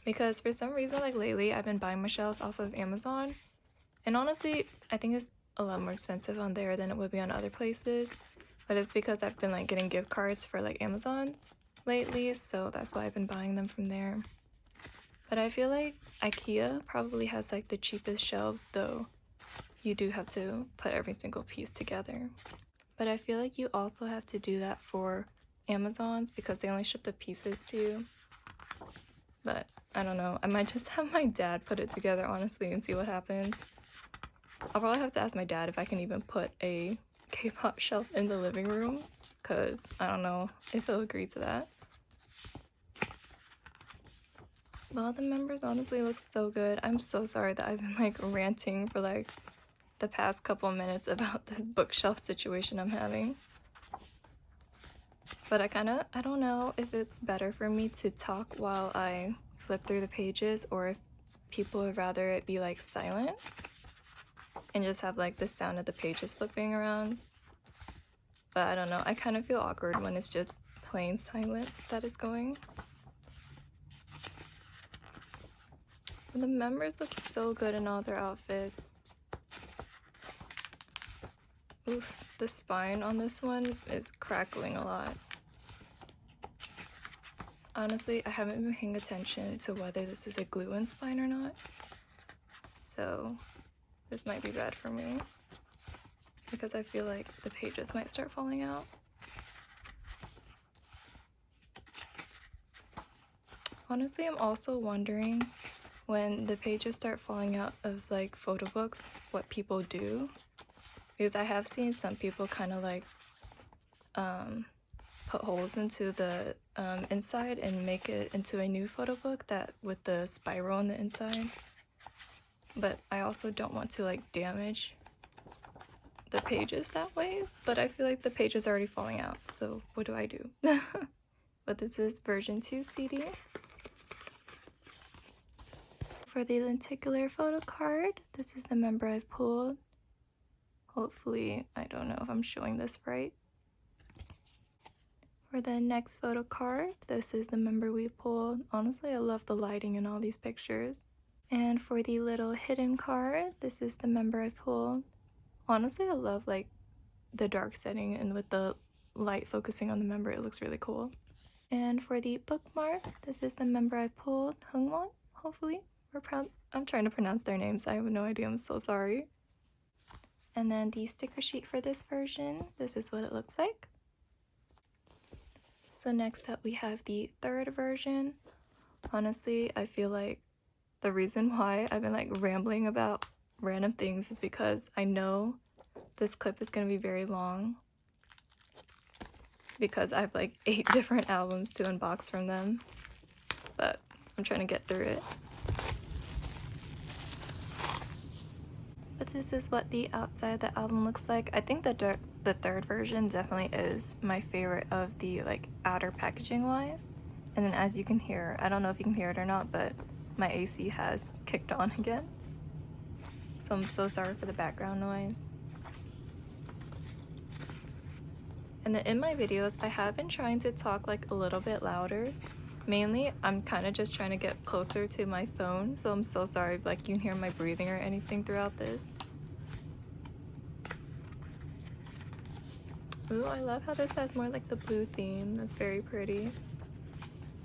because for some reason, like lately, I've been buying my shelves off of Amazon, and honestly, I think it's a lot more expensive on there than it would be on other places. But it's because I've been like getting gift cards for like Amazon lately, so that's why I've been buying them from there. But I feel like IKEA probably has like the cheapest shelves, though you do have to put every single piece together. But I feel like you also have to do that for Amazon's because they only ship the pieces to you. But I don't know, I might just have my dad put it together honestly and see what happens. I'll probably have to ask my dad if I can even put a K-pop shelf in the living room, because I don't know if he'll agree to that. Well, the members honestly look so good. I'm so sorry that I've been like ranting for like the past couple minutes about this bookshelf situation I'm having. But I don't know if it's better for me to talk while I flip through the pages, or if people would rather it be like silent and just have like the sound of the pages flipping around. But I don't know, I kind of feel awkward when it's just plain silence that is going. The members look so good in all their outfits. Oof, the spine on this one is crackling a lot. Honestly, I haven't been paying attention to whether this is a glue-in spine or not, so this might be bad for me because I feel like the pages might start falling out. Honestly, I'm also wondering when the pages start falling out of like photo books, what people do, because I have seen some people kind of like put holes into the inside and make it into a new photo book that with the spiral on the inside. But I also don't want to like damage the pages that way, but I feel like the pages are already falling out, so what do I do? But this is version 2 CD. For the lenticular photo card, this is the member I've pulled. Hopefully, I don't know if I'm showing this right. For the next photo card, this is the member we pulled. Honestly, I love the lighting in all these pictures. And for the little hidden card, this is the member I pulled. Honestly, I love like the dark setting, and with the light focusing on the member, it looks really cool. And for the bookmark, this is the member I pulled, Hungwon, hopefully. I'm trying to pronounce their names. I have no idea. I'm so sorry. And then the sticker sheet for this version, this is what it looks like. So next up we have the third version. Honestly, I feel like the reason why I've been like rambling about random things is because I know this clip is going to be very long because I have like 8 different albums to unbox from them, but I'm trying to get through it. But this is what the outside of the album looks like. I think the third version definitely is my favorite of the like outer packaging wise. And then as you can hear, I don't know if you can hear it or not, but my AC has kicked on again. So I'm so sorry for the background noise. And then in my videos, I have been trying to talk like a little bit louder. Mainly, I'm kind of just trying to get closer to my phone, so I'm so sorry if like you can hear my breathing or anything throughout this. Ooh, I love how this has more like the blue theme. That's very pretty.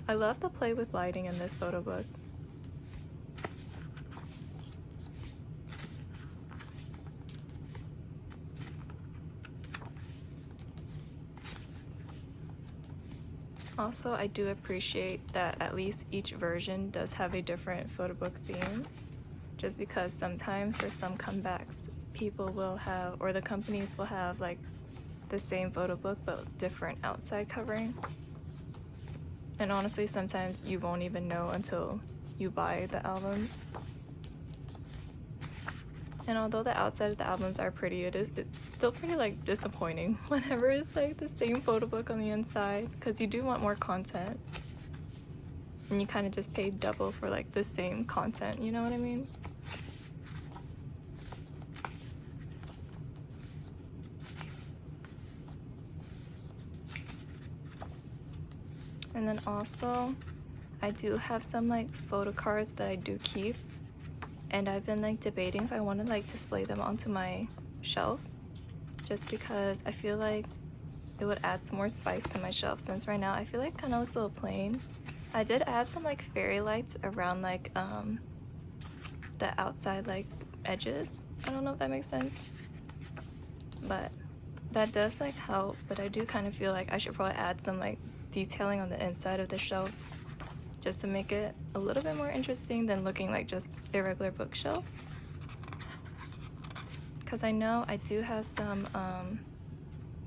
I love the play with lighting in this photo book. Also, I do appreciate that at least each version does have a different photo book theme, just because sometimes for some comebacks, people will have, or the companies will have like the same photo book but different outside covering. And honestly, sometimes you won't even know until you buy the albums. And although the outside of the albums are pretty, it's still pretty like disappointing whenever it's like the same photo book on the inside, because you do want more content. And you kind of just pay double for like the same content, you know what I mean? And then also, I do have some like photo cards that I do keep. And I've been like debating if I want to like display them onto my shelf, just because I feel like it would add some more spice to my shelf, since right now I feel like it kind of looks a little plain. I did add some like fairy lights around like the outside like edges. I don't know if that makes sense, but that does like help. But I do kind of feel like I should probably add some like detailing on the inside of the shelves, just to make it a little bit more interesting than looking like just a regular bookshelf. Because I know I do have some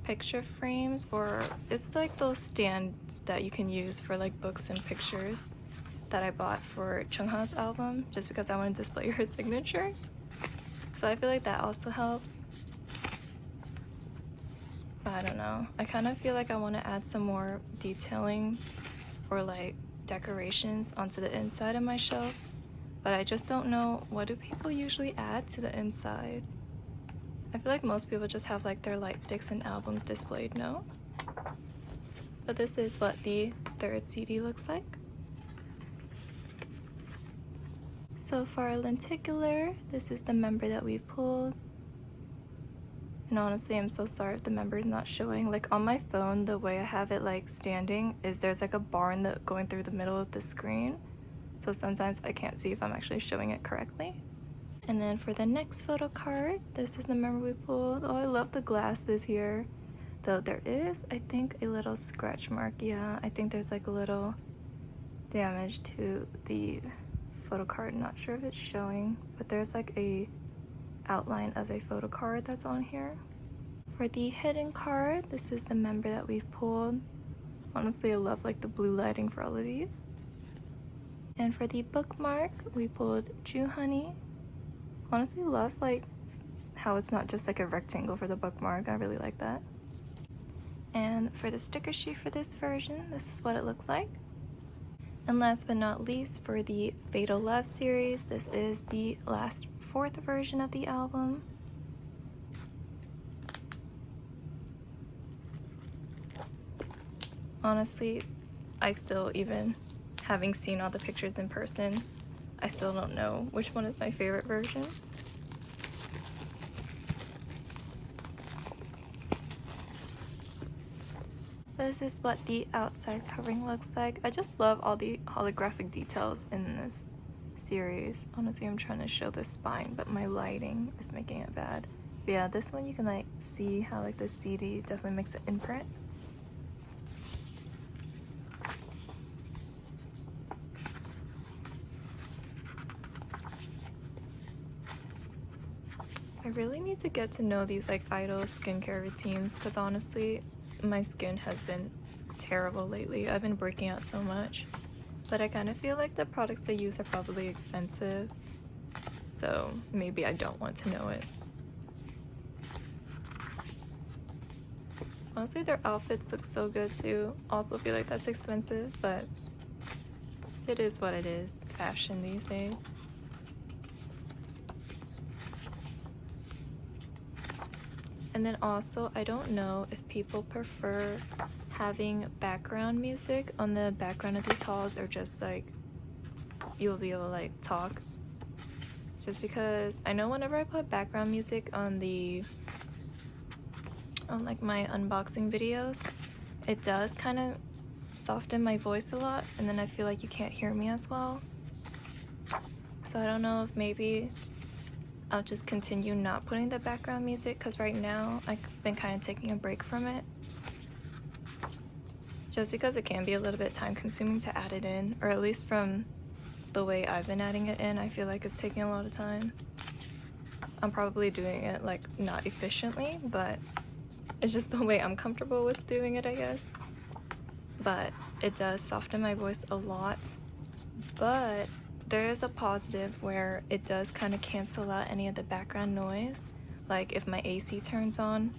picture frames, or it's like those stands that you can use for like books and pictures, that I bought for Chungha's album, just because I want to display her signature. So I feel like that also helps. But I don't know. I kind of feel like I want to add some more detailing or like decorations onto the inside of my shelf, but I just don't know, what do people usually add to the inside? I feel like most people just have like their light sticks and albums displayed, no? But this is what the third CD looks like. So for our lenticular, this is the member that we pulled. And honestly, I'm so sorry if the member is not showing. Like on my phone, the way I have it like standing is there's like a bar going through the middle of the screen. So sometimes I can't see if I'm actually showing it correctly. And then for the next photo card, this is the member we pulled. Oh, I love the glasses here. Though there is, I think, a little scratch mark. Yeah, I think there's like a little damage to the photo card. Not sure if it's showing, but there's like a outline of a photo card that's on here. For the hidden card, this is the member that we've pulled. Honestly, I love like the blue lighting for all of these. And for the bookmark, we pulled Ju Honey. Honestly, love like how it's not just like a rectangle for the bookmark. I really like that. And for the sticker sheet for this version, this is what it looks like. And last but not least, for the Fatal Love series, this is the last 4th version of the album. Honestly, I still, even having seen all the pictures in person, I still don't know which one is my favorite version. This is what the outside covering looks like. I just love all the holographic details in this series. Honestly, I'm trying to show the spine, but my lighting is making it bad. But yeah, this one you can like see how like the CD definitely makes an imprint. I really need to get to know these like idol skincare routines, because honestly, my skin has been terrible lately. I've been breaking out so much, but I kind of feel like the products they use are probably expensive, so maybe I don't want to know it. Honestly, their outfits look so good too. Also feel like that's expensive, but it is what it is. Fashion these days. And then also, I don't know if people prefer having background music on the background of these hauls, or just like you'll be able to like talk. Just because I know whenever I put background music on like my unboxing videos, it does kind of soften my voice a lot, and then I feel like you can't hear me as well. So I don't know if maybe I'll just continue not putting the background music, because right now I've been kind of taking a break from it, just because it can be a little bit time consuming to add it in, or at least from the way I've been adding it in, I feel like it's taking a lot of time. I'm probably doing it like not efficiently, but it's just the way I'm comfortable with doing it, I guess. But it does soften my voice a lot. But there is a positive where it does kind of cancel out any of the background noise. Like if my AC turns on,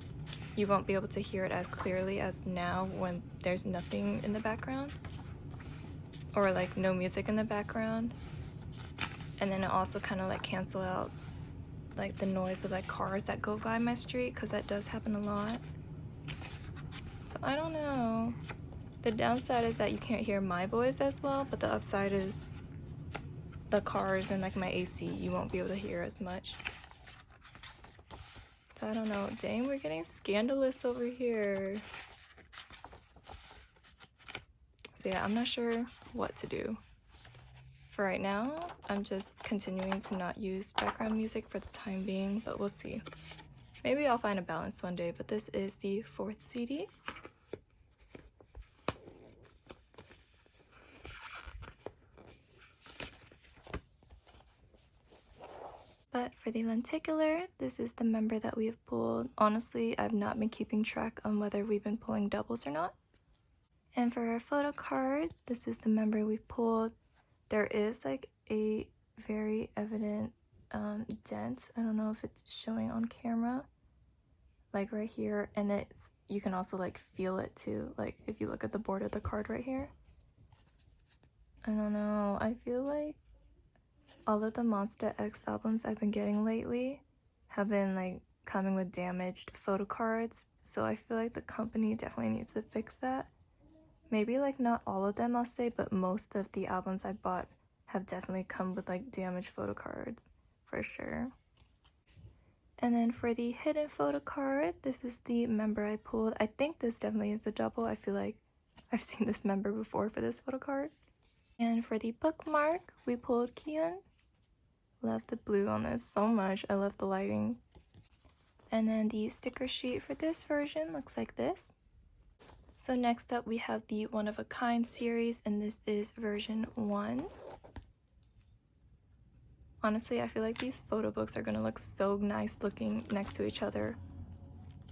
you won't be able to hear it as clearly as now when there's nothing in the background, or like no music in the background. And then it also kind of like cancel out like the noise of like cars that go by my street, because that does happen a lot. So I don't know. The downside is that you can't hear my voice as well, but the upside is the cars and like my AC, you won't be able to hear as much. So I don't know. Dang, we're getting scandalous over here. So yeah, I'm not sure what to do. For right now, I'm just continuing to not use background music for the time being, but we'll see. Maybe I'll find a balance one day, but this is the 4th CD. But for the lenticular, this is the member that we have pulled. Honestly, I've not been keeping track on whether we've been pulling doubles or not. And for our photo card, this is the member we pulled. There is like a very evident dent. I don't know if it's showing on camera, like right here, and it's, you can also like feel it too, like if you look at the border of the card right here. I don't know, I feel like all of the Monsta X albums I've been getting lately have been like coming with damaged photo cards, so I feel like the company definitely needs to fix that. Maybe like not all of them I'll say, but most of the albums I bought have definitely come with like damaged photo cards, for sure. And then for the hidden photo card, this is the member I pulled. I think this definitely is a double. I feel like I've seen this member before for this photo card. And for the bookmark, we pulled Kyun. Love the blue on this so much. I love the lighting. And then the sticker sheet for this version looks like this. So next up we have the One of a Kind series, and this is version 1. Honestly, I feel like these photo books are gonna look so nice looking next to each other.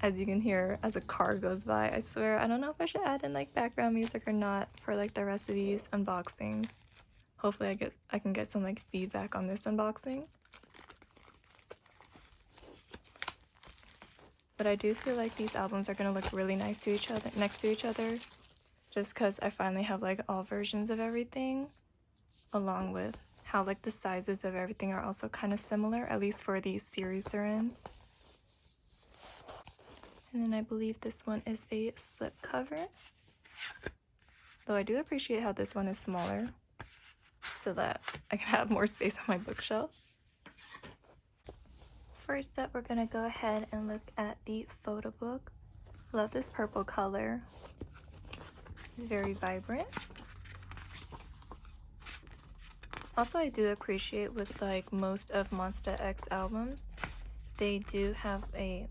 As you can hear as a car goes by, I swear, I don't know if I should add in like background music or not for like the rest of these unboxings. Hopefully I can get some like feedback on this unboxing. But I do feel like these albums are gonna look really nice to each other, next to each other, just because I finally have like all versions of everything, along with how like the sizes of everything are also kind of similar, at least for the series they're in. And then I believe this one is a slip cover, though I do appreciate how this one is smaller so that I can have more space on my bookshelf. First up, we're gonna go ahead and look at the photo book. Love this purple color. It's very vibrant. Also, I do appreciate with like most of Monsta X albums, they do have a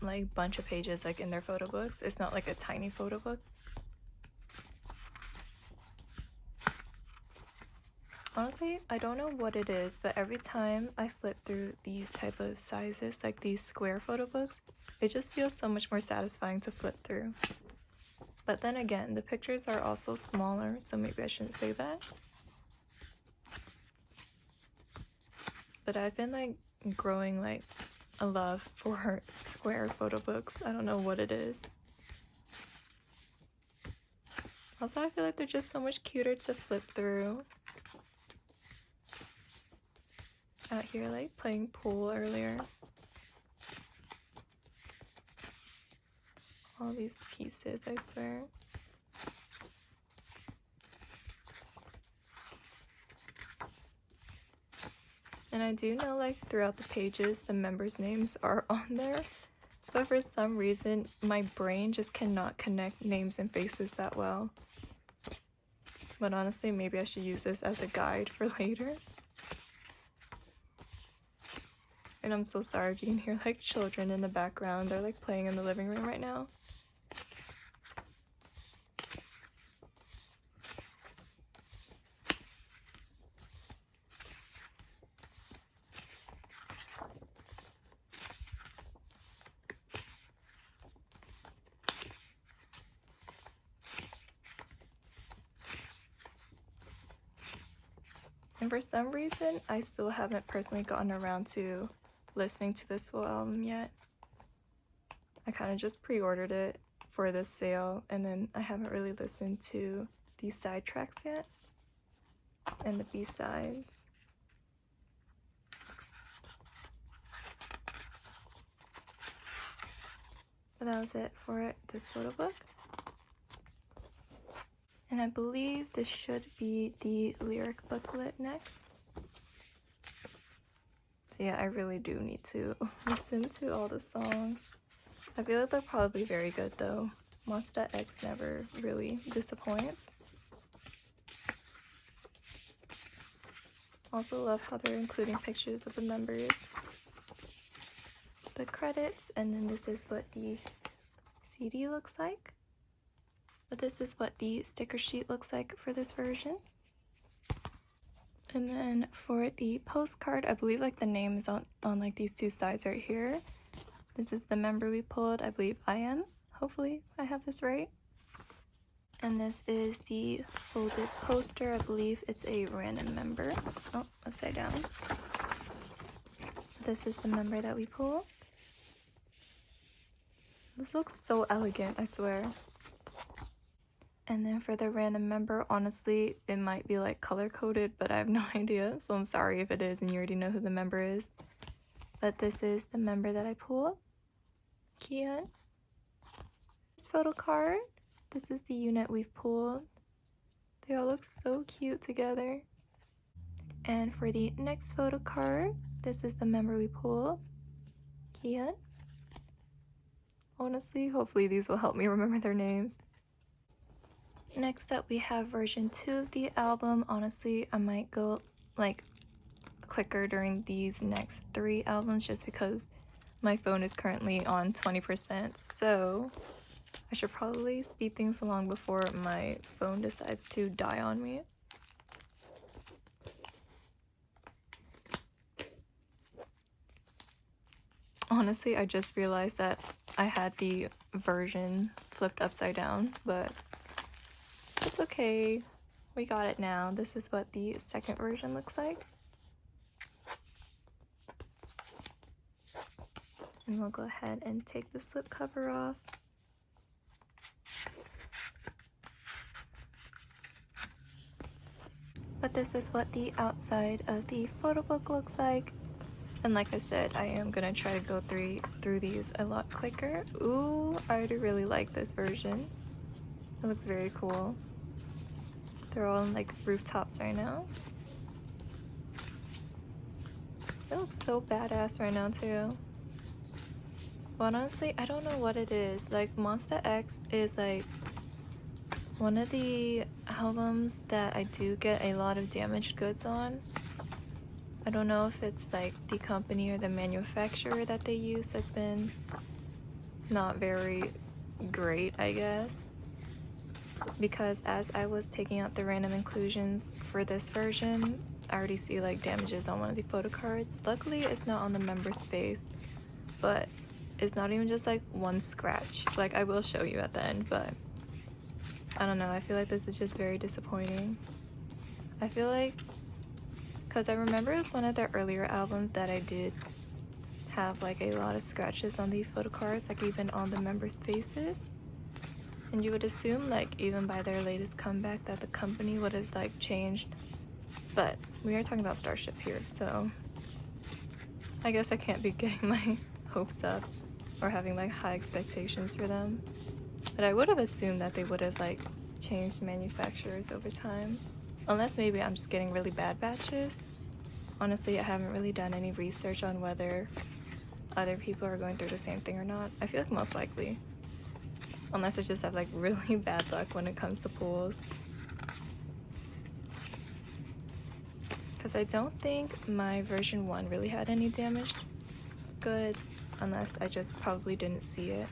like bunch of pages like in their photo books. It's not like a tiny photo book. Honestly, I don't know what it is, but every time I flip through these type of sizes, like these square photo books, it just feels so much more satisfying to flip through. But then again, the pictures are also smaller, so maybe I shouldn't say that. But I've been like growing like a love for square photo books. I don't know what it is. Also, I feel like they're just so much cuter to flip through. Out here like playing pool earlier. All these pieces, I swear. And I do know like throughout the pages the members' names are on there, but for some reason my brain just cannot connect names and faces that well. But honestly, maybe I should use this as a guide for later. And I'm so sorry if you can hear like children in the background. They're like playing in the living room right now. And for some reason, I still haven't personally gotten around to listening to this full album yet. I kind of just pre-ordered it for this sale, and then I haven't really listened to these side tracks yet and the B-sides. But that was it for this photo book. And I believe this should be the lyric booklet next. So yeah, I really do need to listen to all the songs. I feel like they're probably very good though. Monsta X never really disappoints. Also love how they're including pictures of the members. The credits, and then this is what the CD looks like. But this is what the sticker sheet looks like for this version. And then for the postcard, I believe like the name is on like these two sides right here. This is the member we pulled. I believe I am. Hopefully I have this right. And this is the folded poster. I believe it's a random member. Oh, upside down. This is the member that we pulled. This looks so elegant, I swear. And then for the random member, honestly, it might be like color coded, but I have no idea. So I'm sorry if it is and you already know who the member is. But this is the member that I pulled. Kian. This photo card. This is the unit we've pulled. They all look so cute together. And for the next photo card, this is the member we pulled. Kian. Honestly, hopefully these will help me remember their names. Next up, we have version 2 of the album. Honestly, I might go like quicker during these next 3 albums just because my phone is currently on 20%, so I should probably speed things along before my phone decides to die on me. Honestly, I just realized that I had the version flipped upside down, but it's okay. We got it now. This is what the second version looks like. And we'll go ahead and take the slip cover off. But this is what the outside of the photo book looks like. And like I said, I am gonna try to go through these a lot quicker. Ooh, I already really like this version. It looks very cool. They're all on like rooftops right now. It looks so badass right now too. But honestly, I don't know what it is. Like Monsta X is like one of the albums that I do get a lot of damaged goods on. I don't know if it's like the company or the manufacturer that they use that's been not very great, I guess. Because as I was taking out the random inclusions for this version, I already see like damages on one of the photo cards. Luckily, it's not on the member space, but it's not even just like one scratch. Like I will show you at the end, but I don't know. I feel like this is just very disappointing. I feel like, because I remember it was one of the earlier albums that I did have like a lot of scratches on the photo cards, like even on the members' faces. And you would assume like even by their latest comeback that the company would have like changed, but we are talking about Starship here, so I guess I can't be getting my hopes up or having like high expectations for them. But I would have assumed that they would have like changed manufacturers over time, unless maybe I'm just getting really bad batches. Honestly, I haven't really done any research on whether other people are going through the same thing or not. I feel like most likely. Unless I just have like really bad luck when it comes to pulls. Because I don't think my version 1 really had any damaged goods, unless I just probably didn't see it.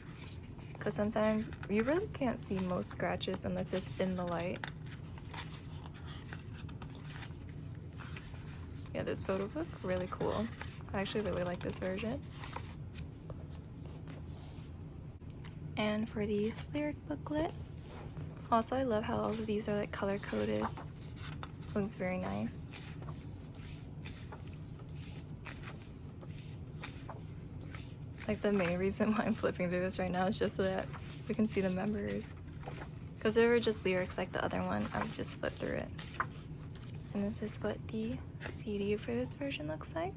Because sometimes you really can't see most scratches unless it's in the light. Yeah, this photo book, really cool. I actually really like this version. And for the lyric booklet, also I love how all of these are like color coded. Looks very nice. Like the main reason why I'm flipping through this right now is just so that we can see the members. Because there were just lyrics like the other one, I would just flip through it. And this is what the CD for this version looks like.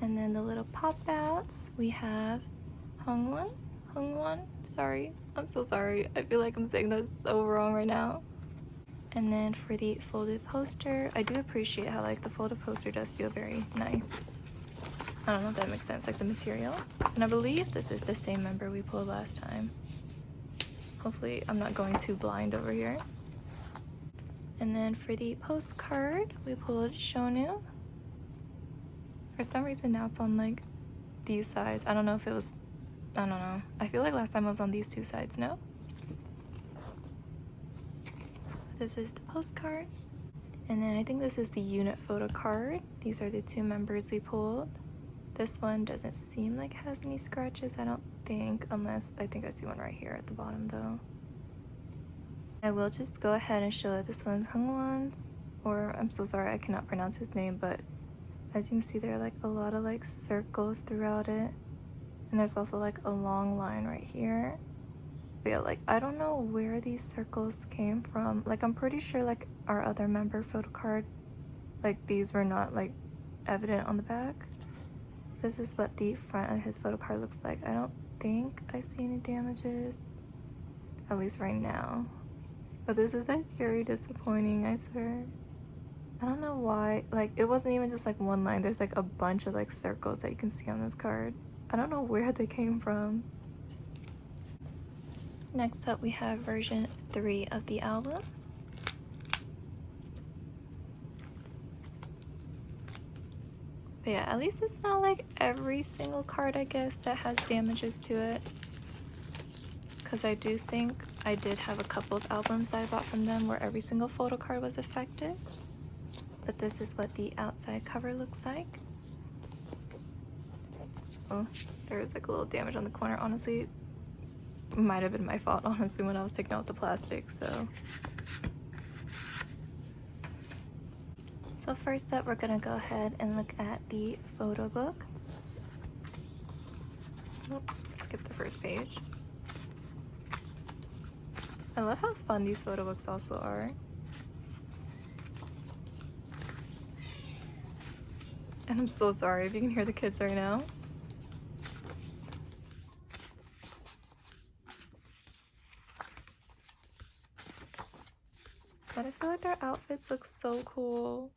And then the little pop outs, we have Hongwon, sorry, I'm so sorry. I feel like I'm saying that so wrong right now. And then for the folded poster, I do appreciate how like the folded poster does feel very nice. I don't know if that makes sense, like the material. And I believe this is the same member we pulled last time. Hopefully I'm not going too blind over here. And then for the postcard, we pulled Shonu. For some reason now it's on like these sides. I don't know if it was, I don't know. I feel like last time I was on these two sides, no? This is the postcard. And then I think this is the unit photo card. These are the two members we pulled. This one doesn't seem like it has any scratches, I don't think, unless I think I see one right here at the bottom though. I will just go ahead and show that this one's Hongwon's, or I'm so sorry I cannot pronounce his name, but as you can see there are like a lot of like circles throughout it. And there's also like a long line right here. But yeah, like I don't know where these circles came from. Like I'm pretty sure like our other member photo card, like these were not like evident on the back. This is what the front of his photo card looks like. I don't think I see any damages, at least right now. But this is like very disappointing, I swear. I don't know why, like it wasn't even just like one line. There's like a bunch of like circles that you can see on this card. I don't know where they came from. Next up we have version 3 of the album. But yeah, at least it's not like every single card, I guess, that has damages to it. Because I do think I did have a couple of albums that I bought from them where every single photo card was affected. But this is what the outside cover looks like. Oh, there was like a little damage on the corner. Honestly, it might have been my fault, honestly, when I was taking out the plastic, so. So first up, we're gonna go ahead and look at the photo book. Oh, skip the first page. I love how fun these photo books also are. And I'm so sorry if you can hear the kids right now. But I feel like their outfits look so cool.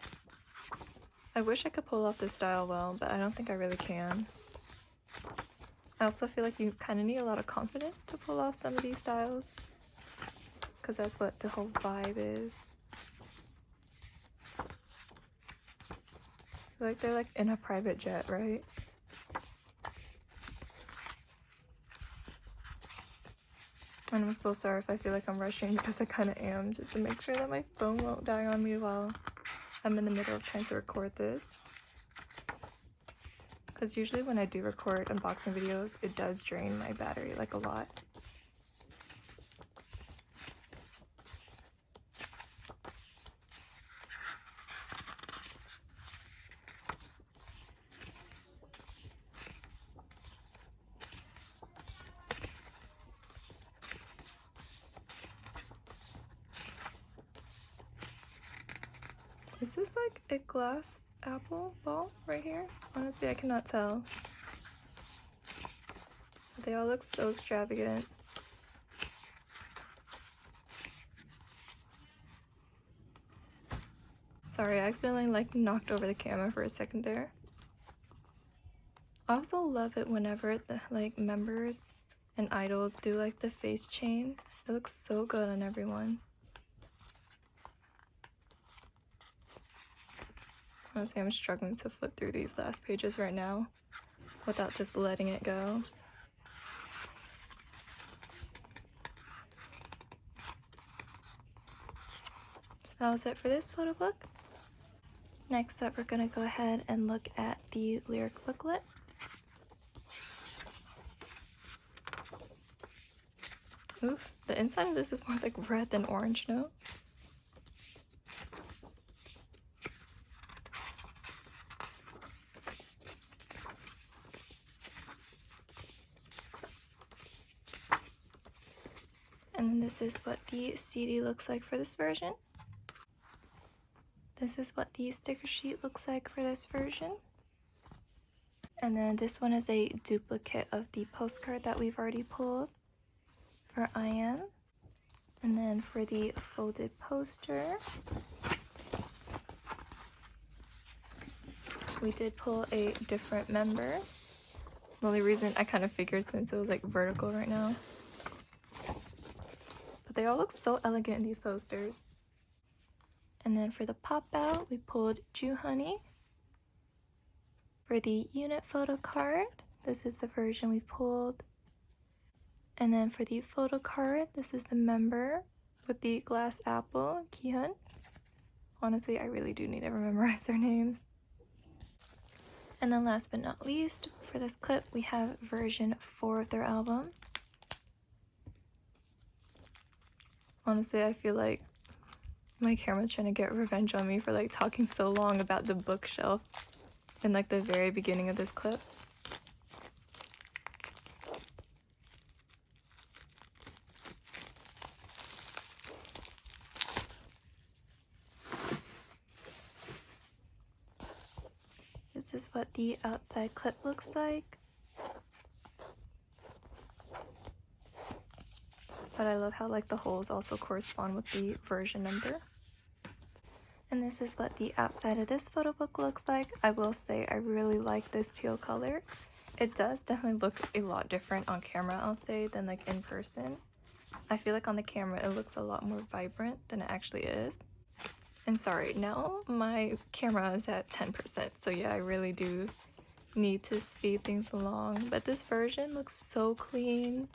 I wish I could pull off this style well, but I don't think I really can. I also feel like you kind of need a lot of confidence to pull off some of these styles, because that's what the whole vibe is. I feel like they're like in a private jet, right? And I'm so sorry if I feel like I'm rushing, because I kind of am, just to make sure that my phone won't die on me while I'm in the middle of trying to record this. Because usually when I do record unboxing videos, it does drain my battery like a lot. Is this like a glass apple ball right here? Honestly, I cannot tell. They all look so extravagant. Sorry, I accidentally like knocked over the camera for a second there. I also love it whenever the like members and idols do like the face chain. It looks so good on everyone. Honestly, I'm struggling to flip through these last pages right now without just letting it go. So that was it for this photo book. Next up, we're gonna go ahead and look at the lyric booklet. Oof, the inside of this is more like red than orange, no? And then this is what the CD looks like for this version. This is what the sticker sheet looks like for this version. And then this one is a duplicate of the postcard that we've already pulled for IM. And then for the folded poster, we did pull a different member. The only reason I kind of figured since it was like vertical right now. But they all look so elegant in these posters. And then for the pop out, we pulled Ju Honey. For the unit photo card, this is the version we pulled. And then for the photo card, this is the member with the glass apple, Kihyun. Honestly, I really do need to memorize their names. And then last but not least, for this clip, we have version 4 of their album. Honestly, I feel like my camera's trying to get revenge on me for like talking so long about the bookshelf in like the very beginning of this clip. This is what the outside clip looks like. But I love how like the holes also correspond with the version number. And this is what the outside of this photo book looks like. I will say I really like this teal color. It does definitely look a lot different on camera, I'll say, than like in person. I feel like on the camera it looks a lot more vibrant than it actually is. And sorry, now my camera is at 10%, so yeah, I really do need to speed things along. But this version looks so clean.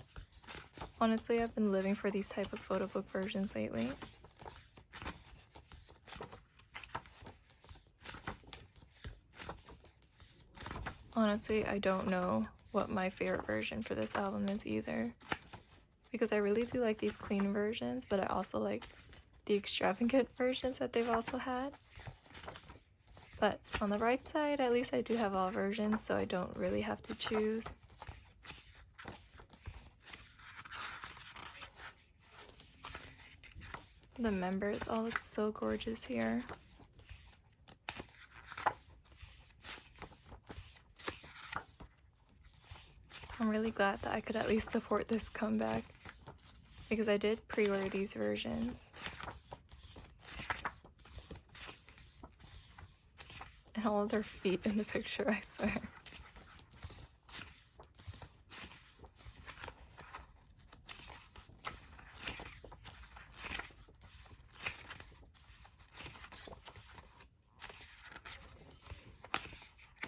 Honestly, I've been living for these type of photo book versions lately. Honestly, I don't know what my favorite version for this album is either. Because I really do like these clean versions, but I also like the extravagant versions that they've also had. But on the right side, at least I do have all versions, so I don't really have to choose. The members all look so gorgeous here. I'm really glad that I could at least support this comeback because I did pre-order these versions. And all of their feet in the picture, I swear.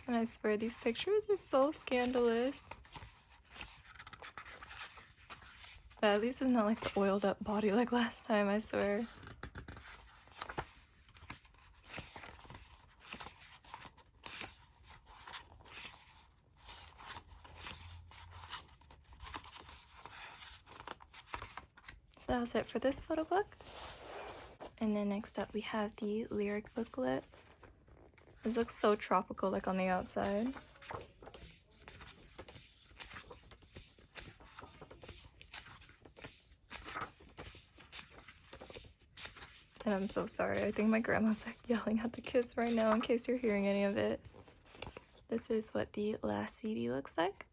And I swear these pictures are so scandalous. But at least it's not like the oiled up body like last time, I swear. So that was it for this photo book. And then next up we have the lyric booklet. This looks so tropical, like on the outside. And I'm so sorry, I think my grandma's like yelling at the kids right now in case you're hearing any of it. This is what the last CD looks like.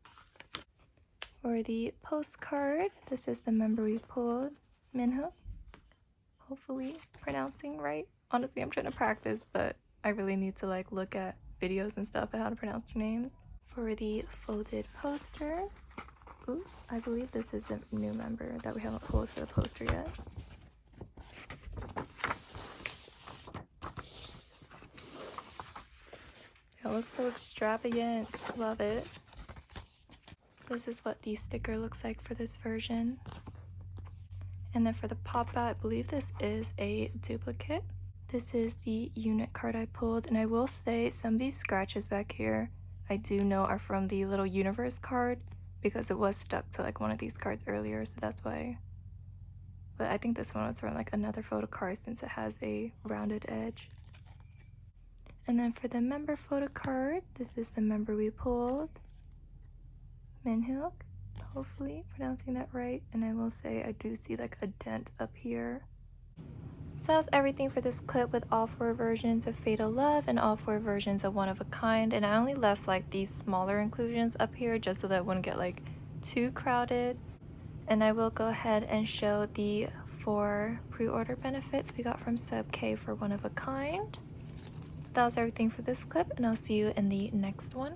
For the postcard, this is the member we pulled, Minho. Hopefully pronouncing right. Honestly, I'm trying to practice, but I really need to like look at videos and stuff on how to pronounce their names. For the folded poster, ooh, I believe this is a new member that we haven't pulled for the poster yet. It looks so extravagant. Love it. This is what the sticker looks like for this version. And then for the pop out, I believe this is a duplicate. This is the unit card I pulled, and I will say some of these scratches back here I do know are from the little universe card because it was stuck to like one of these cards earlier, so that's why. But I think this one was from like another photo card since it has a rounded edge. And then for the member photo card, this is the member we pulled, Minhyuk. hopefully pronouncing that right. And I will say I do see like a dent up here. So that was everything for this clip with all 4 versions of Fatal Love and all 4 versions of One of a Kind. And I only left like these smaller inclusions up here just so that it wouldn't get like too crowded. And I will go ahead and show the 4 pre-order benefits we got from Sub K for One of a Kind. That was everything for this clip, and I'll see you in the next one.